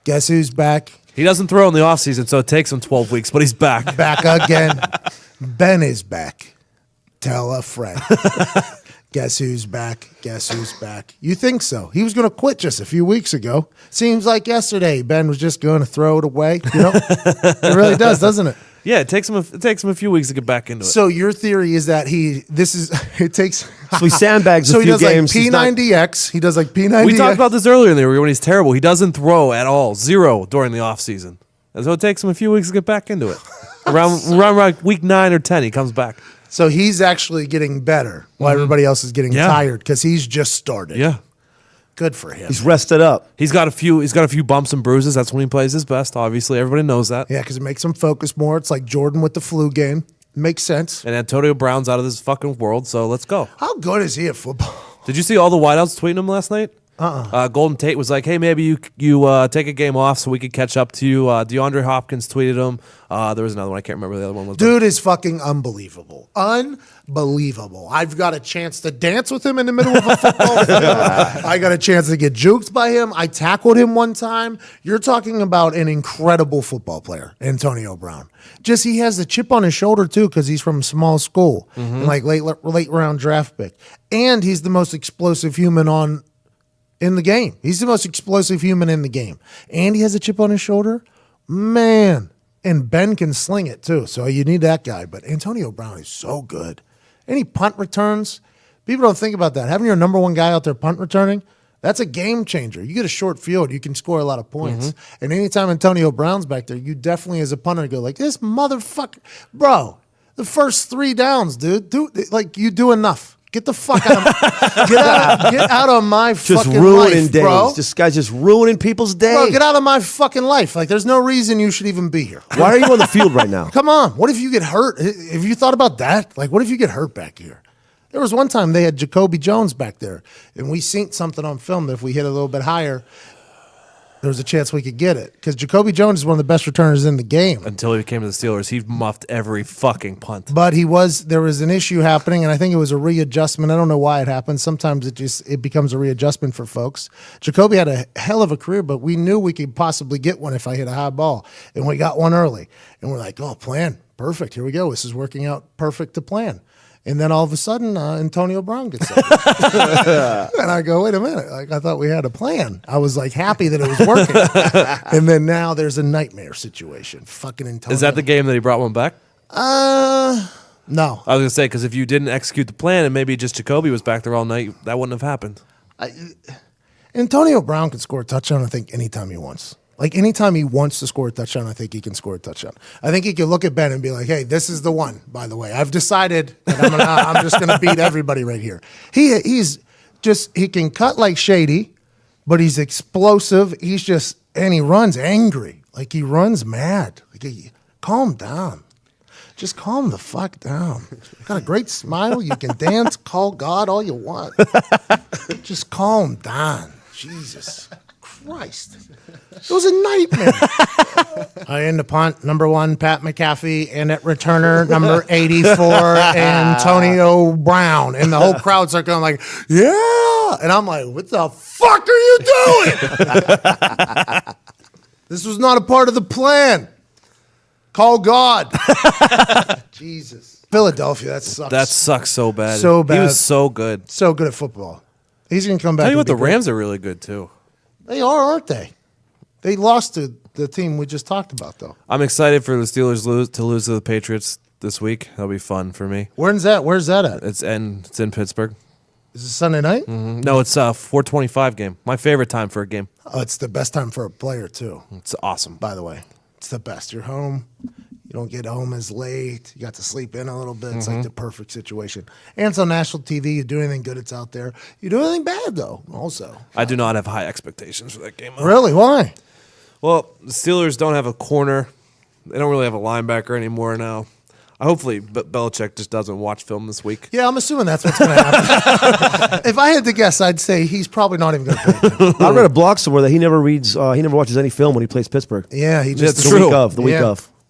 Guess who's back? He doesn't throw in the offseason, so it takes him 12 weeks, but he's back. Back again. Ben is back. Tell a friend. Guess who's back? Guess who's back? You think so? He was going to quit just a few weeks ago. Seems like yesterday Ben was just going to throw it away. You know, it really does, doesn't it? Yeah, it takes him a few weeks to get back into it. So your theory is that it takes. So he sandbags So a he few does games. like He's not- P90X. He does like P90X. We talked about this earlier in the year when he's terrible. He doesn't throw at all, 0 during the offseason. And so it takes him a few weeks to get back into it. around week 9 or 10, he comes back. So he's actually getting better while everybody else is getting Yeah. tired because he's just started. Yeah. Good for him. He's rested up. He's got a few bumps and bruises. That's when he plays his best. Obviously, everybody knows that. Yeah, because it makes him focus more. It's like Jordan with the flu game. Makes sense. And Antonio Brown's out of this fucking world, so let's go. How good is he at football? Did you see all the wideouts tweeting him last night? Golden Tate was like, "Hey, maybe you take a game off so we could catch up to you." DeAndre Hopkins tweeted him. There was another one. I can't remember what the other one was. Dude is fucking unbelievable. Unbelievable. I've got a chance to dance with him in the middle of a football field. I got a chance to get juked by him. I tackled him one time. You're talking about an incredible football player, Antonio Brown. Just he has the chip on his shoulder, too, because he's from a small school and like late round draft pick. And he's the most explosive human in the game. He's the most explosive human in the game. And he has a chip on his shoulder. Man. And Ben can sling it too. So you need that guy. But Antonio Brown is so good. Any punt returns, people don't think about that. Having your number one guy out there punt returning, that's a game changer. You get a short field, you can score a lot of points. And anytime Antonio Brown's back there, you definitely as a punter go like, this motherfucker. Bro, the first 3 downs, dude. Like you do enough. Get the fuck out of get out of my Just fucking ruining life, days. bro. This guy's just ruining people's days. Bro, get out of my fucking life. Like, there's no reason you should even be here. Why are you on the field right now? Come on. What if you get hurt? Have you thought about that? Like, what if you get hurt back here? There was one time they had Jacoby Jones back there, and we seen something on film that if we hit a little bit higher, there was a chance we could get it. Because Jacoby Jones is one of the best returners in the game. Until he came to the Steelers, he muffed every fucking punt. But there was an issue happening, and I think it was a readjustment. I don't know why it happens. Sometimes it becomes a readjustment for folks. Jacoby had a hell of a career, but we knew we could possibly get one if I hit a high ball. And we got one early. And we're like, oh, plan. Perfect. Here we go. This is working out perfect to plan. And then all of a sudden, Antonio Brown gets up. And I go, wait a minute. Like, I thought we had a plan. I was like happy that it was working. And then now there's a nightmare situation. Fucking Antonio. Is that the game that he brought one back? No. I was going to say, because if you didn't execute the plan and maybe just Jacoby was back there all night, that wouldn't have happened. Antonio Brown can score a touchdown, I think, anytime he wants. Like, anytime he wants to score a touchdown, I think he can score a touchdown. I think he can look at Ben and be like, hey, this is the one, by the way. I've decided that I'm just going to beat everybody right here. He can cut like Shady, but he's explosive. And he runs angry. Like, he runs mad. Calm down. Just calm the fuck down. Got a great smile. You can dance, call God all you want. Just calm down. Jesus Christ. It was a nightmare. In the punt, number 1, Pat McAfee, and at returner, number 84, Antonio Brown. And the whole crowd started going like, yeah. And I'm like, what the fuck are you doing? This was not a part of the plan. Call God. Jesus. Philadelphia, that sucks. That sucks so bad. So bad. He was so good. So good at football. He's going to come back. Tell you and what, be the great. Rams are really good, too. They are, aren't they? They lost to the team we just talked about, though. I'm excited for the Steelers to lose to the Patriots this week. That'll be fun for me. Where's that at? It's in Pittsburgh. Is it Sunday night? No, it's a 4:25 game. My favorite time for a game. Oh, it's the best time for a player, too, It's awesome. by the way. It's the best. You're home. You don't get home as late. You got to sleep in a little bit. It's like the perfect situation. And it's on national TV. You do anything good, it's out there. You do anything bad, though, also. I do not have high expectations for that game. Really? Why? Well, the Steelers don't have a corner. They don't really have a linebacker anymore now. Hopefully, Belichick just doesn't watch film this week. Yeah, I'm assuming that's what's going to happen. If I had to guess, I'd say he's probably not even going to pay attention. I read a blog somewhere that he never watches any film when he plays Pittsburgh. Yeah, he just That's The true. week of.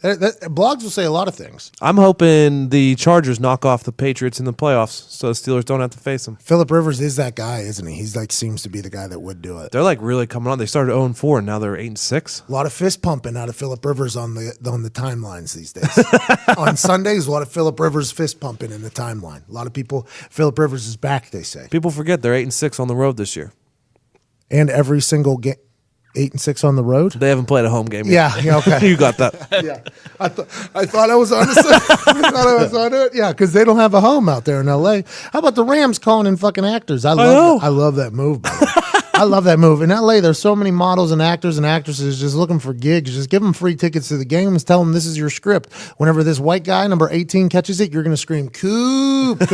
Yeah. Blogs will say a lot of things. I'm hoping the Chargers knock off the Patriots in the playoffs so the Steelers don't have to face them. Phillip Rivers is that guy, isn't he? He's like seems to be the guy that would do it. They're like really coming on. They started 0-4 and now they're 8-6. A lot of fist pumping out of Phillip Rivers on the timelines these days. On Sundays, a lot of Phillip Rivers fist pumping in the timeline. A lot of people, Phillip Rivers is back, they say. People forget they're 8-6 on the road this year. And every single game, 8-6 on the road. They haven't played a home game yet. Yeah, okay. You got that. Yeah, I thought I was on it. I thought I was on it. Yeah, because they don't have a home out there in L.A. How about the Rams calling in fucking actors? I love that move. By the way. I love that move. In L.A., there's so many models and actors and actresses just looking for gigs. Just give them free tickets to the games. Tell them this is your script. Whenever this white guy, number 18, catches it, you're going to scream, Coop. Okay,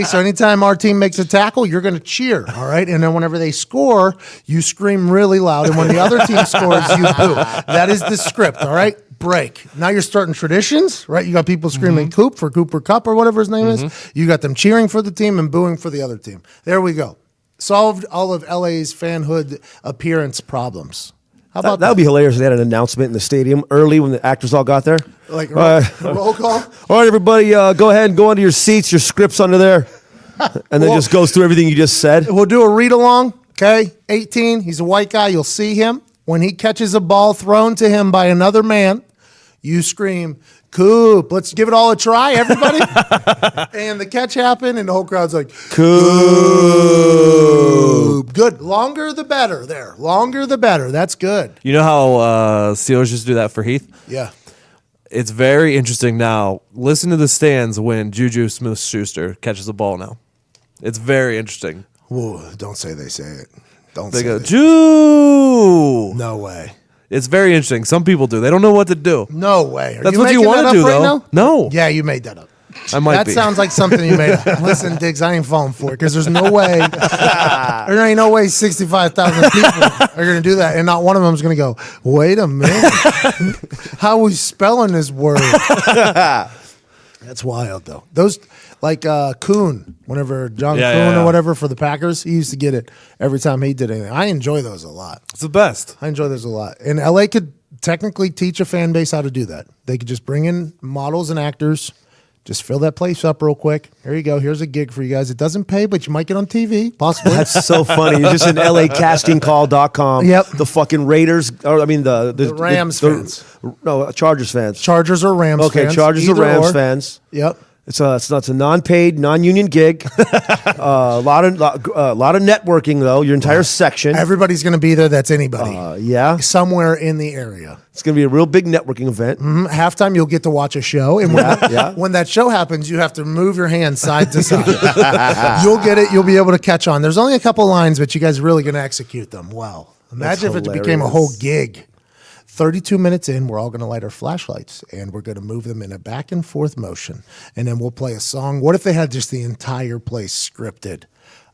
so anytime our team makes a tackle, you're going to cheer, all right? And then whenever they score, you scream really loud. And when the other team scores, you boo. That is the script, all right? Break. Now you're starting traditions, right? You got people screaming Coop for Cooper Cup or whatever his name is. You got them cheering for the team and booing for the other team. There we go. Solved all of LA's fanhood appearance problems. How about that? Would be hilarious if they had an announcement in the stadium early when the actors all got there. Like roll call? All right, everybody, go ahead and go onto your seats, your scripts under there. And then just goes through everything you just said. We'll do a read along, okay? 18, he's a white guy. You'll see him. When he catches a ball thrown to him by another man, you scream, Coop, let's give it all a try, everybody. And the catch happened, and the whole crowd's like, Coop. Good. Longer the better there. Longer the better. That's good. You know how Steelers just do that for Heath? Yeah. It's very interesting now. Listen to the stands when Juju Smith-Schuster catches the ball now. It's very interesting. Whoa, don't say they say it. Don't They say go, it. Ju! No way. It's very interesting. Some people do. They don't know what to do. No way. Are That's what you making want that to up do, right though. now? No. Yeah, you made that up. I might That be. sounds like something you made up. Listen, Diggs, I ain't falling for it because there's no way, there ain't no way 65,000 people are going to do that. And not one of them is going to go, wait a minute. How are we spelling this word? That's wild, though. Those, like Kuhn, whenever John Kuhn or whatever for the Packers, he used to get it every time he did anything. I enjoy those a lot. It's the best. I enjoy those a lot. And LA could technically teach a fan base how to do that. They could just bring in models and actors, just fill that place up real quick. Here you go. Here's a gig for you guys. It doesn't pay, but you might get on TV, possibly. That's so funny. It's just in LAcastingcall.com. Yep. The fucking Raiders, or I mean the Rams fans. No, Chargers fans. Chargers or Rams fans. Okay, Chargers or either Rams fans. Yep. It's a non-paid, non-union gig. A lot of networking though. Your entire section. Everybody's going to be there. That's anybody. Yeah. Somewhere in the area. It's going to be a real big networking event. Halftime, you'll get to watch a show. And when that show happens, you have to move your hand side to side. You'll get it. You'll be able to catch on. There's only a couple lines, but you guys are really going to execute them well. Imagine if it became a whole gig. 32 minutes in, we're all going to light our flashlights, and we're going to move them in a back and forth motion, and then we'll play a song. What if they had just the entire place scripted?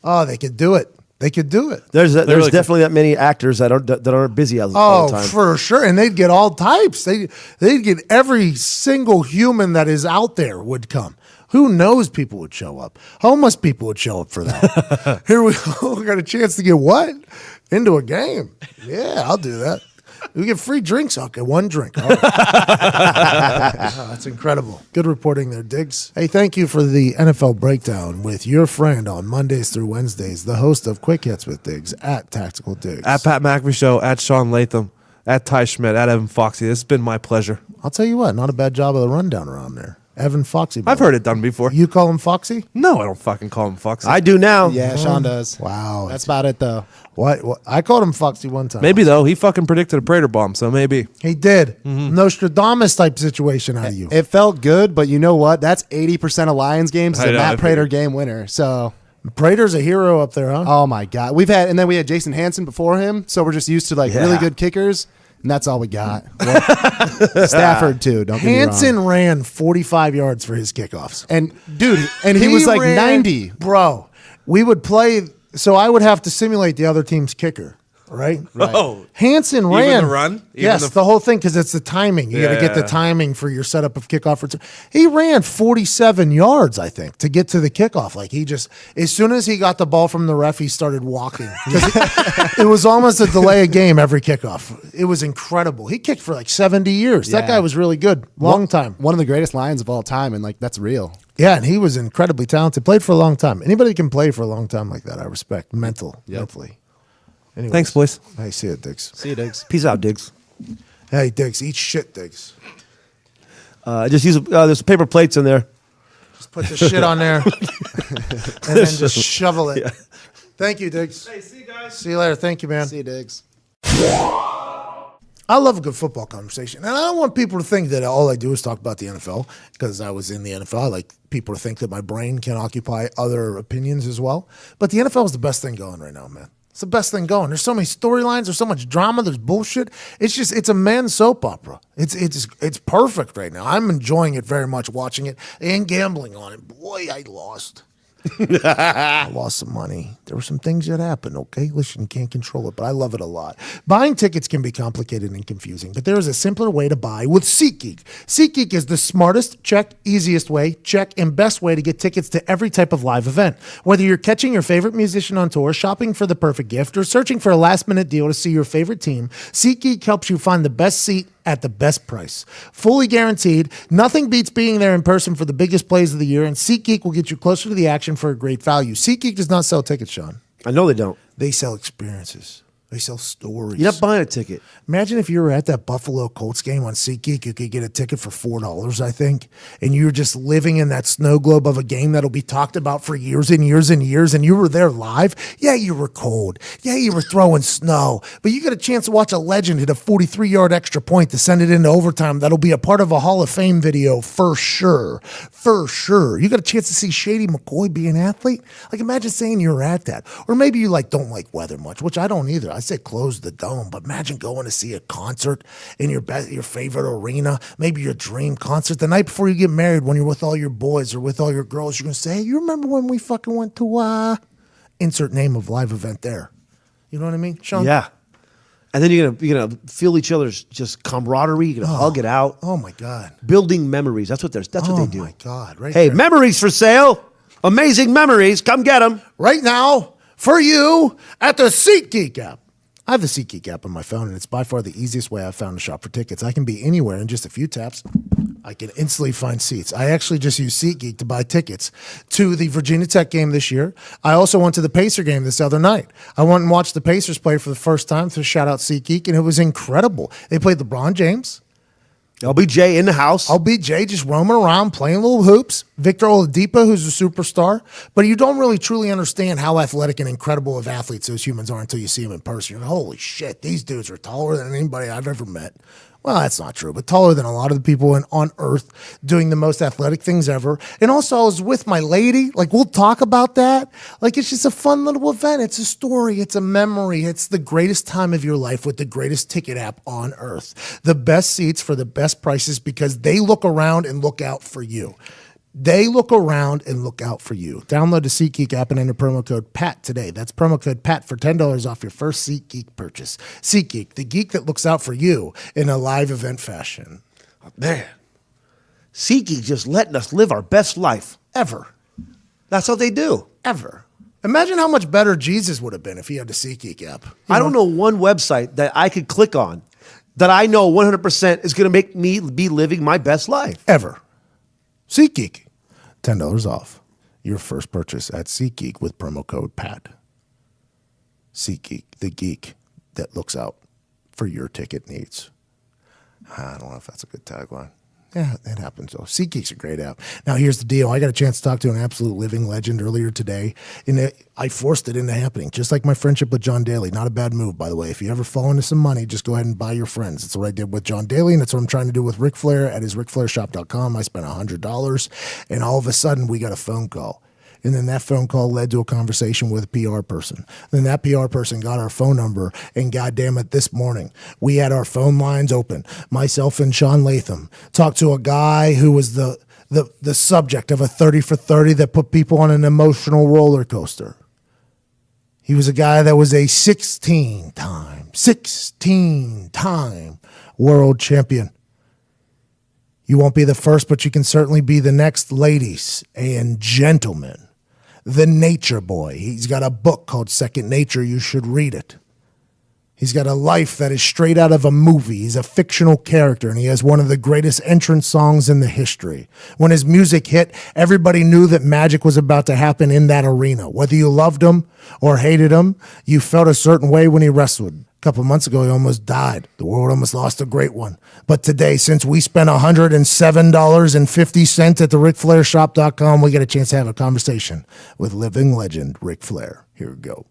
Oh, they could do it. They could do it. There's definitely that many actors that aren't busy all the time. Oh, for sure. And they'd get all types. They'd get every single human that is out there would come. Who knows people would show up? Homeless people would show up for that. Here we go. We got a chance to get what? Into a game. Yeah, I'll do that. We get free drinks. Okay, one drink. All right. Oh, that's incredible. Good reporting there, Diggs. Hey, thank you for the NFL breakdown with your friend on Mondays through Wednesdays, the host of Quick Hits with Diggs at Tactical Diggs. At Pat McAfee Show, at Sean Latham, at Ty Schmidt, at Evan Foxy. This has been my pleasure. I'll tell you what, not a bad job of the rundown around there. Evan Foxy. I've heard it done before. You call him Foxy? No, I don't fucking call him Foxy. I do now. Yeah, Sean does. Wow. That's about it, though. What? I called him Foxy one time. Maybe, though. He fucking predicted a Prater bomb, so maybe. He did. Nostradamus type situation out of you. It felt good, but you know what? That's 80% of Lions games. It's I a know, Matt I Prater figured. game winner. So, Prater's a hero up there, huh? oh my God. We had Jason Hansen before him. So we're just used to really good kickers. And that's all we got. Stafford, too. Don't get me wrong. Hansen ran 45 yards for his kickoffs. And, dude, he was like ran- 90. Bro, we would play, so I would have to simulate the other team's kicker. right? Oh, Hansen ran the run? Even yes, the whole thing, because it's the timing. You got to get the timing for your setup of kickoff. He ran 47 yards, I think, to get to the kickoff. Like he just, as soon as he got the ball from the ref, he started walking. It was almost a delay of game every kickoff. It was incredible. He kicked for like 70 years. That guy was really good. Long time. One of the greatest Lions of all time, and like that's real. Yeah, and he was incredibly talented. Played for a long time. Anybody can play for a long time like that, I respect. Mentally. Anyways. Thanks, boys. Hey, see you, Diggs. See you, Diggs. Peace out, Diggs. Hey, Diggs, eat shit, Diggs. Just use there's paper plates in there. Just put the shit on there and then just shovel it. Yeah. Thank you, Diggs. Hey, see you guys. See you later. Thank you, man. See you, Diggs. I love a good football conversation. And I don't want people to think that all I do is talk about the NFL, because I was in the NFL. I like people to think that my brain can occupy other opinions as well. But the NFL is the best thing going right now, man. It's the best thing going. There's so many storylines. There's so much drama. There's bullshit. It's a man's soap opera. It's perfect right now. I'm enjoying it very much, watching it and gambling on it. Boy, I lost. I lost some money. There were some things that happened, okay? Listen, you can't control it, but I love it a lot. Buying tickets can be complicated and confusing, but there is a simpler way to buy with SeatGeek. SeatGeek is the smartest, check, easiest way, check, and best way to get tickets to every type of live event. Whether you're catching your favorite musician on tour, shopping for the perfect gift, or searching for a last-minute deal to see your favorite team, SeatGeek helps you find the best seat at the best price. Fully guaranteed. Nothing beats being there in person for the biggest plays of the year, and SeatGeek will get you closer to the action for a great value. SeatGeek does not sell tickets, Sean. I know they don't. They sell experiences. They sell stories. You're not buying a ticket. Imagine if you were at that Buffalo Colts game on SeatGeek, you could get a ticket for $4, I think, and you were just living in that snow globe of a game that'll be talked about for years and years and years, and you were there live. Yeah, you were cold. Yeah, you were throwing snow, but you get a chance to watch a legend hit a 43-yard extra point to send it into overtime. That'll be a part of a Hall of Fame video for sure. For sure. You got a chance to see Shady McCoy be an athlete. Like, imagine saying you were at that. Or maybe you don't like weather much, which I don't either. I say close the dome, but imagine going to see a concert in your favorite arena, maybe your dream concert the night before you get married, when you're with all your boys or with all your girls. You're going to say, hey, you remember when we fucking went to insert name of live event there? You know what I mean, Sean? Yeah. And then you're gonna feel each other's just camaraderie. You're gonna hug it out. Oh my God. Building memories. That's what they do. Oh my God. Right. Hey, there. memories for sale. Amazing memories. Come get them. Right now for you at the SeatGeek app. I have the SeatGeek app on my phone, and it's by far the easiest way I've found to shop for tickets. I can be anywhere in just a few taps. I can instantly find seats. I actually just use SeatGeek to buy tickets to the Virginia Tech game this year. I also went to the Pacer game this other night. I went and watched the Pacers play for the first time, so shout out SeatGeek, and it was incredible. They played LeBron James. LBJ in the house. LBJ just roaming around, playing little hoops. Victor Oladipo, who's a superstar. But you don't really truly understand how athletic and incredible of athletes those humans are until you see them in person. You're like, holy shit, these dudes are taller than anybody I've ever met. Well, that's not true, but taller than a lot of the people on earth doing the most athletic things ever. And also, I was with my lady. We'll talk about that. It's just a fun little event. It's a story. It's a memory. It's the greatest time of your life with the greatest ticket app on earth. The best seats for the best prices, because they look around and look out for you. They look around and look out for you. Download the SeatGeek app and enter promo code PAT today. That's promo code PAT for $10 off your first SeatGeek purchase. SeatGeek, the geek that looks out for you in a live event fashion. Man, SeatGeek just letting us live our best life. Ever. That's what they do. Ever. Imagine how much better Jesus would have been if he had the SeatGeek app. I don't know one website that I could click on that I know 100% is going to make me be living my best life. Ever. SeatGeek. $10 off your first purchase at SeatGeek with promo code PAT. SeatGeek, the geek that looks out for your ticket needs. I don't know if that's a good tagline. Yeah, it happens though. SeatGeek's a great app. Now, here's the deal. I got a chance to talk to an absolute living legend earlier today, and I forced it into happening, just like my friendship with John Daly. Not a bad move, by the way. If you ever fall into some money, just go ahead and buy your friends. That's what I did with John Daly, and that's what I'm trying to do with Ric Flair at his RicFlairShop.com. I spent $100, and all of a sudden, we got a phone call. And then that phone call led to a conversation with a PR person. Then that PR person got our phone number, and goddamn it, this morning we had our phone lines open. Myself and Sean Latham talked to a guy who was the subject of a 30 for 30 that put people on an emotional roller coaster. He was a guy that was a 16-time world champion. You won't be the first, but you can certainly be the next, ladies and gentlemen. The Nature Boy. He's got a book called Second Nature. You should read it. He's got a life that is straight out of a movie. He's a fictional character, and he has one of the greatest entrance songs in the history. When his music hit, everybody knew that magic was about to happen in that arena. Whether you loved him or hated him, you felt a certain way when he wrestled. A couple months ago, he almost died. The world almost lost a great one. But today, since we spent $107.50 at the RicFlairShop.com, we get a chance to have a conversation with living legend Ric Flair. Here we go.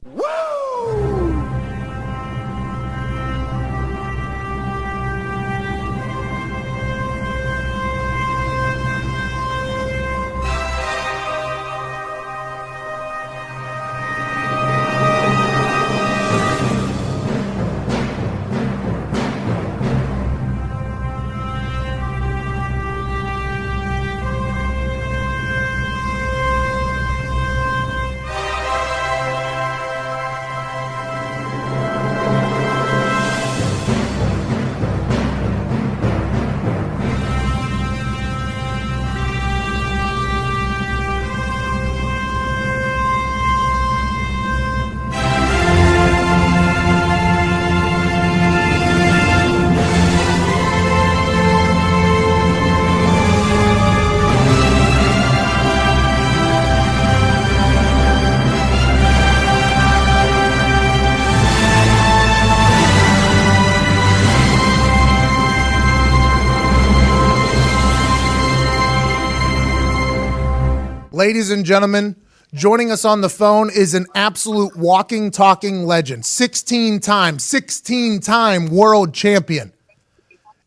Ladies and gentlemen, joining us on the phone is an absolute walking, talking legend. 16-time world champion.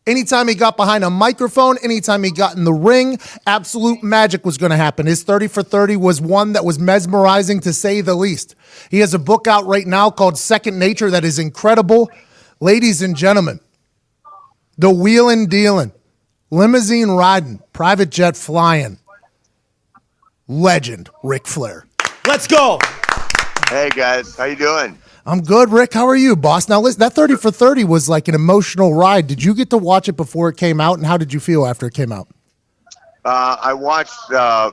Anytime he got behind a microphone, anytime he got in the ring, absolute magic was going to happen. His 30 for 30 was one that was mesmerizing, to say the least. He has a book out right now called Second Nature that is incredible. Ladies and gentlemen, the wheelin' dealin', limousine riding, private jet flying, legend Ric Flair. Let's go. Hey guys, how you doing? I'm good, Rick. How are you, boss? Now listen, that 30 for 30 was like an emotional ride. Did you get to watch it before it came out, and how did you feel after it came out? I watched. I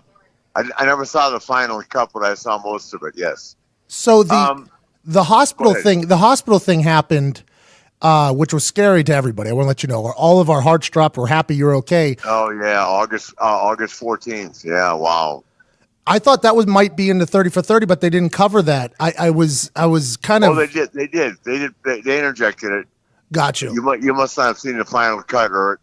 never saw the final cut, but I saw most of it. Yes. So the hospital thing happened, which was scary to everybody. I want to let you know. All of our hearts dropped. We're happy you're okay. Oh yeah, August 14th. Yeah, wow. I thought that might be in the 30 for 30, but they didn't cover that. I was kind of. Oh, they did. They interjected it. Got you. You must not have seen the final cut, or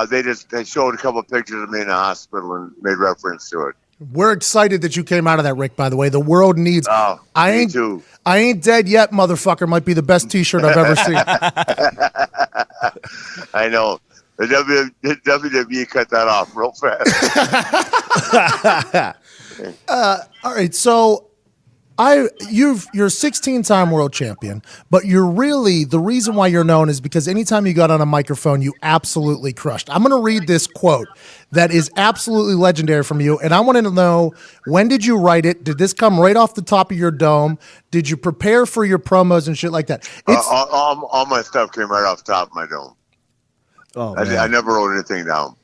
they showed a couple of pictures of me in the hospital and made reference to it. We're excited that you came out of that, Rick. By the way, the world needs. Oh, me too. I ain't dead yet, motherfucker. Might be the best T-shirt I've ever seen. I know. The WWE cut that off real fast. All right, so you're 16-time world champion, but you're really, the reason why you're known is because anytime you got on a microphone, you absolutely crushed. I'm going to read this quote that is absolutely legendary from you, and I want to know, when did you write it? Did this come right off the top of your dome? Did you prepare for your promos and shit like that? All my stuff came right off the top of my dome. Oh, I never wrote anything down.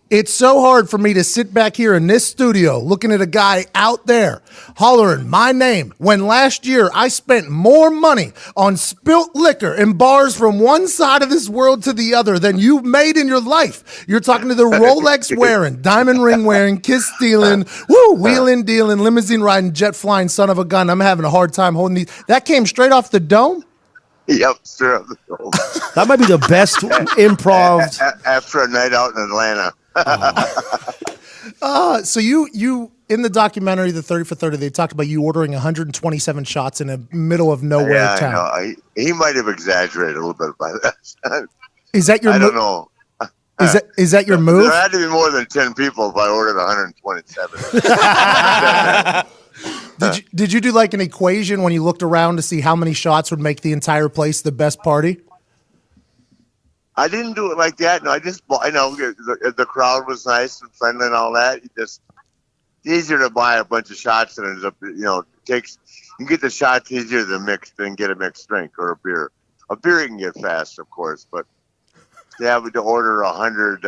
It's so hard for me to sit back here in this studio looking at a guy out there hollering my name when last year I spent more money on spilt liquor in bars from one side of this world to the other than you've made in your life. You're talking to the Rolex wearing, diamond ring wearing, kiss stealing, wheeling dealing, limousine riding, jet flying son of a gun. I'm having a hard time holding these. That came straight off the dome? Yep, straight off the dome. That might be the best improv. After a night out in Atlanta. So you in the documentary, the 30 for 30, they talked about you ordering 127 shots in the middle of nowhere town. I know. He might have exaggerated a little bit by that. Is that your? I don't know. Is that your move? There had to be more than 10 people if I ordered 127. Did you do like an equation when you looked around to see how many shots would make the entire place the best party? I didn't do it like that. No, I know the crowd was nice and friendly and all that. It's easier to buy a bunch of shots than it is up, takes. You can get the shots easier than get a mixed drink or a beer. A beer you can get fast, of course, but to order 100,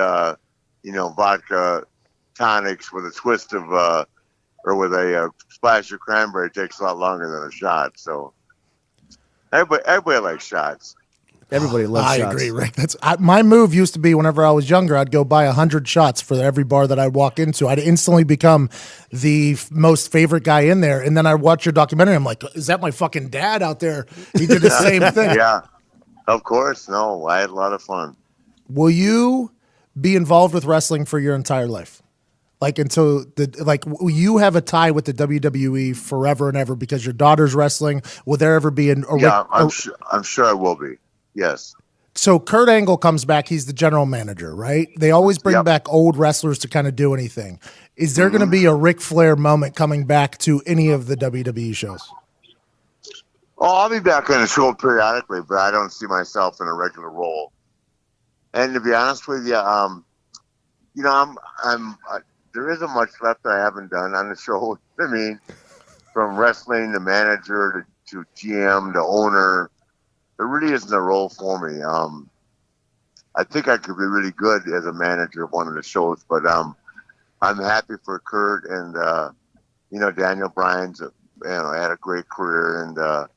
vodka tonics with a twist of or with a splash of cranberry takes a lot longer than a shot. So everybody likes shots. Everybody loves I shots. agree, Rick. My move used to be whenever I was younger, I'd go buy 100 shots for every bar that I'd walk into. I'd instantly become the most favorite guy in there. And then I watch your documentary. I'm like, is that my fucking dad out there? He did the same thing. Yeah, of course. No, I had a lot of fun. Will you be involved with wrestling for your entire life? Will you have a tie with the WWE forever and ever because your daughter's wrestling? Will there ever be I'm sure I will be. Yes. So Kurt Angle comes back. He's the general manager, right? They always bring back old wrestlers to kind of do anything. Is there going to be a Ric Flair moment coming back to any of the WWE shows? Oh, I'll be back on the show periodically, but I don't see myself in a regular role. And to be honest with you, there isn't much left I haven't done on the show. I mean, from wrestling to manager to GM to owner, there really isn't a role for me. I think I could be really good as a manager of one of the shows, but I'm happy for Kurt and Daniel Bryan's. Had a great career and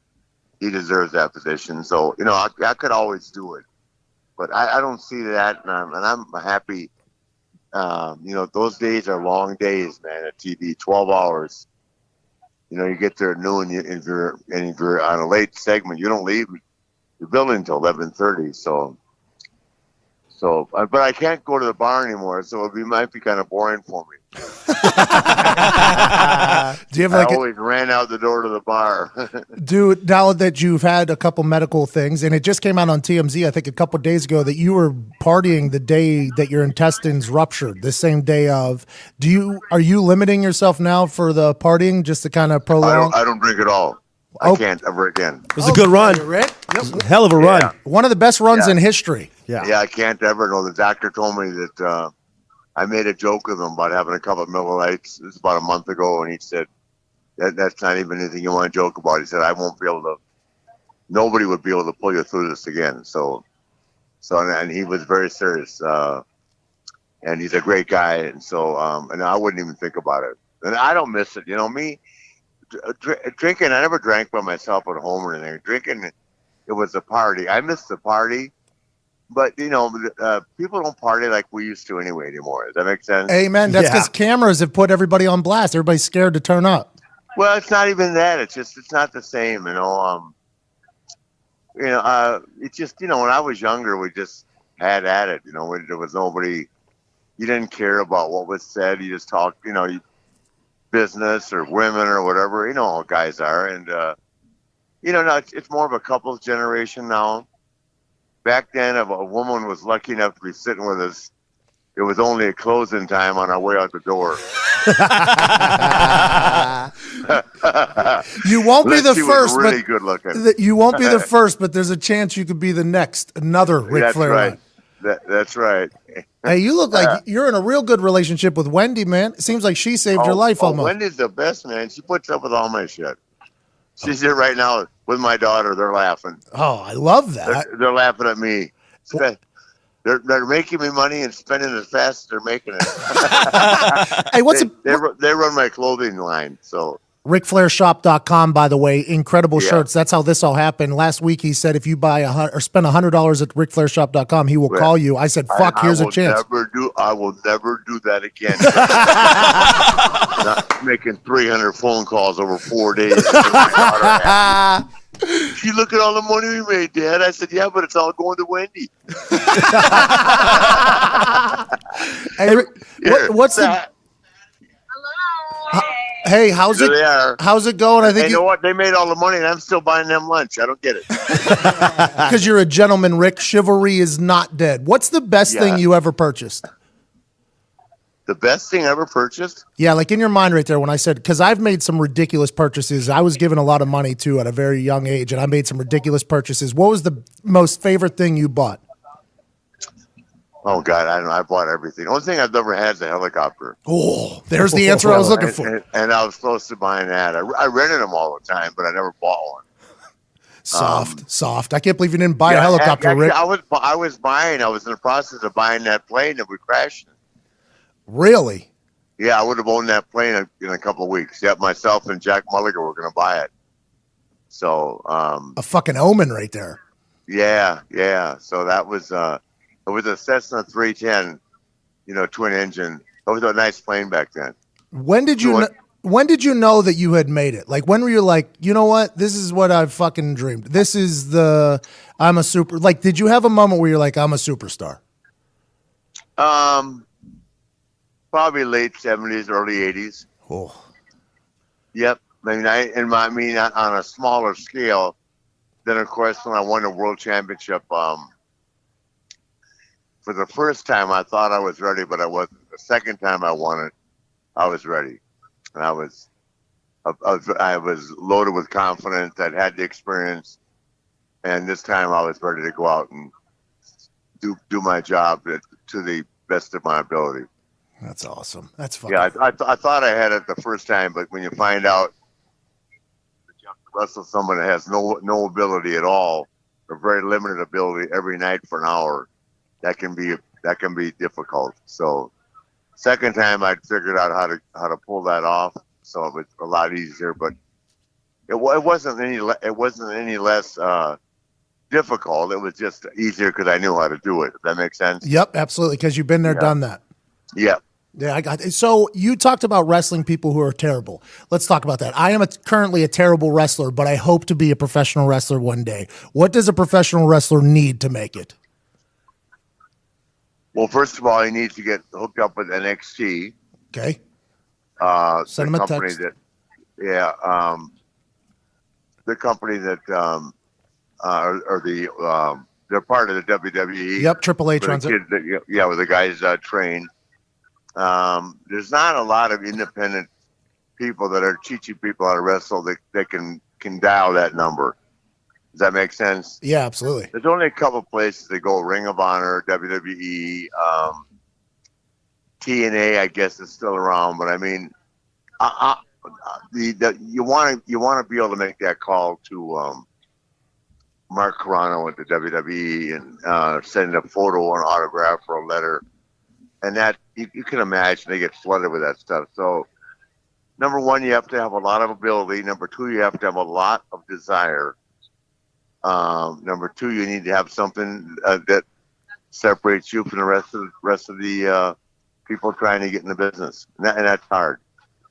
he deserves that position. So I could always do it, but I don't see that, and I'm happy. Those days are long days, man. At TV, 12 hours. You get there at noon, if you're on a late segment, you don't leave the building until 11:30. But I can't go to the bar anymore, so it might be kind of boring for me. Do you have I always ran out the door to the bar. Dude, now that you've had a couple medical things, and it just came out on TMZ, I think a couple days ago, that you were partying the day that your intestines ruptured, the same day of. Are you limiting yourself now for the partying just to kind of prolong? I don't drink at all. I can't ever again. It was a good run. Rick? It was a hell of a run. One of the best runs in history. Yeah, I can't ever. No, the doctor told me that I made a joke with him about having a couple of Miller Lights. This was about a month ago, and he said, that's not even anything you want to joke about. He said, nobody would be able to pull you through this again. And he was very serious. And he's a great guy. And so, and I wouldn't even think about it. And I don't miss it. Me, drinking, I never drank by myself at home or anything. Drinking, it was a party. I miss the party. But, people don't party like we used to anymore. Does that make sense? Amen. That's because cameras have put everybody on blast. Everybody's scared to turn up. Well, it's not even that. It's not the same, It's just, when I was younger, we just had at it. There was nobody, you didn't care about what was said. You just talked, business or women or whatever. How guys are. And, now it's more of a couples generation now. Back then, if a woman was lucky enough to be sitting with us, it was only a closing time on our way out the door. You won't be the first, really but good looking. You won't be the first, but there's a chance you could be the next. Another Ric Flair. Right. That's right. Hey, you look like you're in a real good relationship with Wendy, man. It seems like she saved your life almost. Wendy's the best, man. She puts up with all my shit. She's here right now with my daughter. They're laughing. Oh, I love that. They're laughing at me. They're making me money and spending as fast as they're making it. Hey, they run my clothing line, so. RicFlairShop.com, by the way, incredible shirts. That's how this all happened. Last week, he said if you buy or spend $100 at RicFlairShop.com, he will call you. I said, "Fuck, here's a chance." I will never do that again. Not making 300 phone calls over 4 days. You look at all the money we made, Dad. I said, yeah, but it's all going to Wendy. Hey, what's the? Hello. Hey, how's There it? they are. How's it going? I think you know what? They made all the money, and I'm still buying them lunch. I don't get it. because you're a gentleman, Rick. Chivalry is not dead. What's the best thing you ever purchased? The best thing I ever purchased? Yeah, like in your mind right there when I said, because I've made some ridiculous purchases. I was given a lot of money too at a very young age, and I made some ridiculous purchases. What was the most favorite thing you bought? Oh God, I don't know. I bought everything. The only thing I've never had is a helicopter. Oh, there's the answer I was looking for. And I was close to buying that. I rented them all the time, but I never bought one. Soft. I can't believe you didn't buy a helicopter, actually, Rick. I was in the process of buying that plane that we crashed. Really? Yeah, I would have owned that plane in a couple of weeks. Yep, myself and Jack Mulligan were going to buy it. So a fucking omen right there. Yeah. So that was it was a Cessna 310, twin engine. It was a nice plane back then. When did you know that you had made it? Like, when were you like, you know what? This is what I've fucking dreamed. This is I'm a super. Like, did you have a moment where you're like, I'm a superstar? Probably late 70s, early 80s. Oh. Yep. On a smaller scale. Then, of course, when I won the world championship, for the first time, I thought I was ready, but I wasn't. The second time I won it, I was ready. And I was loaded with confidence. I'd had the experience. And this time I was ready to go out and do my job to the best of my ability. That's awesome. That's fucking. Yeah, I thought I had it the first time, but when you find out that you have to wrestle someone that has no ability at all, or very limited ability every night for an hour, that can be difficult. So, second time I figured out how to pull that off, so it was a lot easier. But it wasn't any less difficult. It was just easier because I knew how to do it. Does that make sense? Yep, absolutely. Because you've been there, done that. Yeah. Yeah, I got it. So you talked about wrestling people who are terrible. Let's talk about that. I am currently a terrible wrestler, but I hope to be a professional wrestler one day. What does a professional wrestler need to make it? Well, first of all, he needs to get hooked up with NXT. Okay. Send him a text. The company that they're part of the WWE. Yep, Triple H runs it. Where the guys train. There's not a lot of independent people that are teaching people how to wrestle that can dial that number. Does that make sense? Yeah, absolutely. There's only a couple places that go: Ring of Honor, WWE, TNA. I guess is still around, but I mean, you want to be able to make that call to Mark Carrano at the WWE and send a photo or an autograph or a letter, and that you can imagine they get flooded with that stuff. So, number one, you have to have a lot of ability. Number two, you have to have a lot of desire. Number two, you need to have something that separates you from the rest of the people trying to get in the business, and that's hard.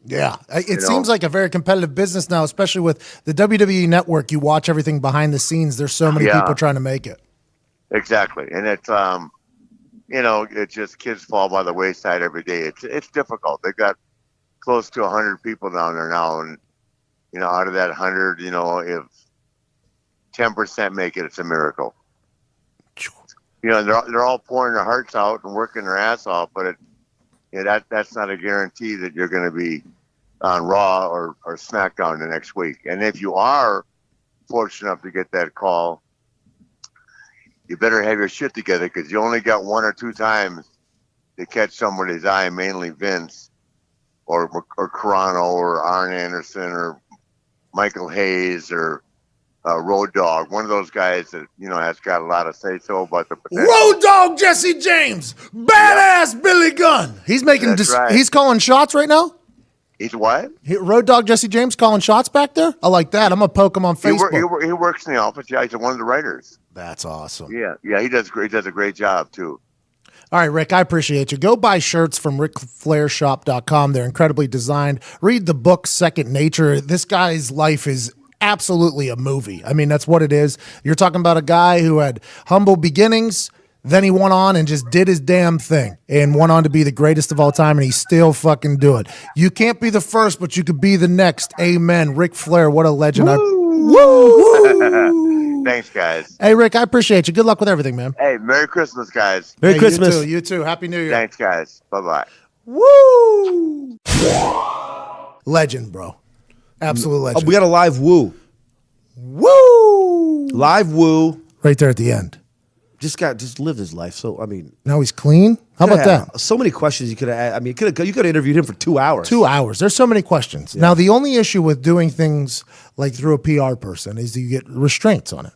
Yeah, it seems like a very competitive business now, especially with the WWE Network. You watch everything behind the scenes. There's so many people trying to make it. Exactly, and it's it's just kids fall by the wayside every day. It's difficult. They've got close to 100 people down there now, and out of that 100, if 10% make it, it's a miracle. They're all pouring their hearts out and working their ass off, but that's not a guarantee that you're going to be on Raw or SmackDown the next week. And if you are fortunate enough to get that call, you better have your shit together, because you only got one or two times to catch somebody's eye, mainly Vince or Carrano or Arn Anderson or Michael Hayes or Road Dogg, one of those guys that has got a lot of say so about the potential. Road Dogg Jesse James, badass Billy Gunn. He's making he's calling shots right now. He's what? Road Dogg Jesse James calling shots back there. I like that. I'm gonna poke him on Facebook. He works in the office. Yeah, he's one of the writers. That's awesome. Yeah, he does great. He does a great job too. All right, Rick, I appreciate you. Go buy shirts from RicFlairShop.com. They're incredibly designed. Read the book Second Nature. This guy's life is absolutely a movie. I mean, that's what it is. You're talking about a guy who had humble beginnings, then he went on and just did his damn thing and went on to be the greatest of all time, and he's still fucking doing it. You can't be the first, but you could be the next. Amen. Ric Flair, what a legend. Woo! Thanks, guys. Hey, Rick, I appreciate you. Good luck with everything, man. Hey, Merry Christmas, guys. Merry Christmas. You too. Happy New Year. Thanks, guys. Bye-bye. Woo! Legend, bro. Absolute legend. We got a live woo. Woo! Live woo. Right there at the end. just lived his life. So I mean, Now he's clean. How about that? So many questions you could have. I mean, you could have interviewed him for 2 hours. 2 hours. There's so many questions. Now, the only issue with doing things like through a PR person is that you get restraints on it.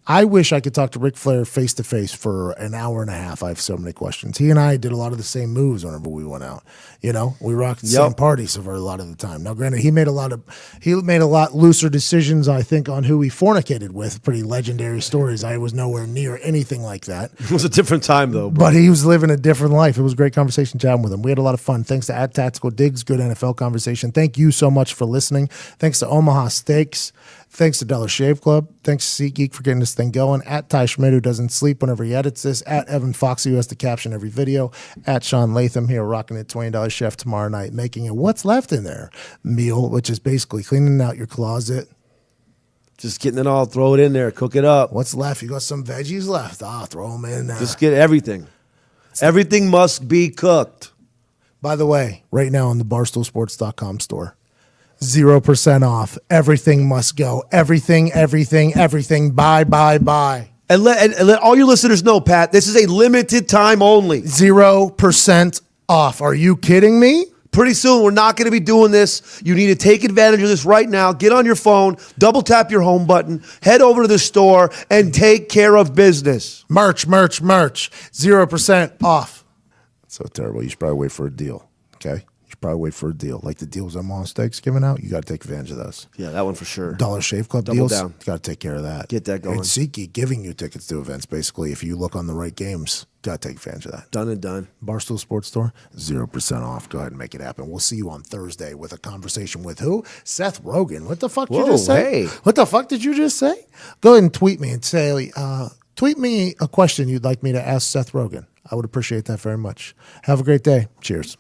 I wish I could talk to Ric Flair face to face for an hour and a half. I have so many questions. He and I did a lot of the same moves whenever we went out. You know, we rocked the same parties for a lot of the time. Now, granted, he made a lot looser decisions, I think, on who he fornicated with. Pretty legendary stories. I was nowhere near anything like that. It was a different time though, bro. But he was living a different life. It was a great conversation chatting with him. We had a lot of fun. Thanks to Tactical Digs, good NFL conversation. Thank you so much for listening. Thanks to Omaha Steaks. Thanks to Dollar Shave Club. Thanks to SeatGeek for getting this thing going. At Ty Schmidt, who doesn't sleep whenever he edits this. At Evan Foxy, who has to caption every video. At Sean Latham here, rocking it $20 chef tomorrow night, making it what's left in there meal, which is basically cleaning out your closet. Just getting it all, throw it in there, cook it up. What's left? You got some veggies left. Throw them in there. Just get everything. Everything must be cooked. By the way, right now on the BarstoolSports.com store, 0% off. Everything must go. Everything. Buy. And let all your listeners know, Pat, this is a limited time only. 0% off. Are you kidding me? Pretty soon, we're not going to be doing this. You need to take advantage of this right now. Get on your phone, double tap your home button, head over to the store, and take care of business. Merch. 0% off. That's so terrible. You should probably wait for a deal. Okay? You should probably wait for a deal. Like the deals Omaha Steaks giving out, you got to take advantage of those. Yeah, that one for sure. Dollar Shave Club Double deals, down. you got to take care of that. Get that going. And SeatGeek giving you tickets to events, basically, if you look on the right games. Got to take advantage of that. Done and done. Barstool Sports Store, 0% off. Go ahead and make it happen. We'll see you on Thursday with a conversation with who? Seth Rogen. What the fuck did you just say? Hey. What the fuck did you just say? Go ahead and tweet me and say, tweet me a question you'd like me to ask Seth Rogen. I would appreciate that very much. Have a great day. Cheers.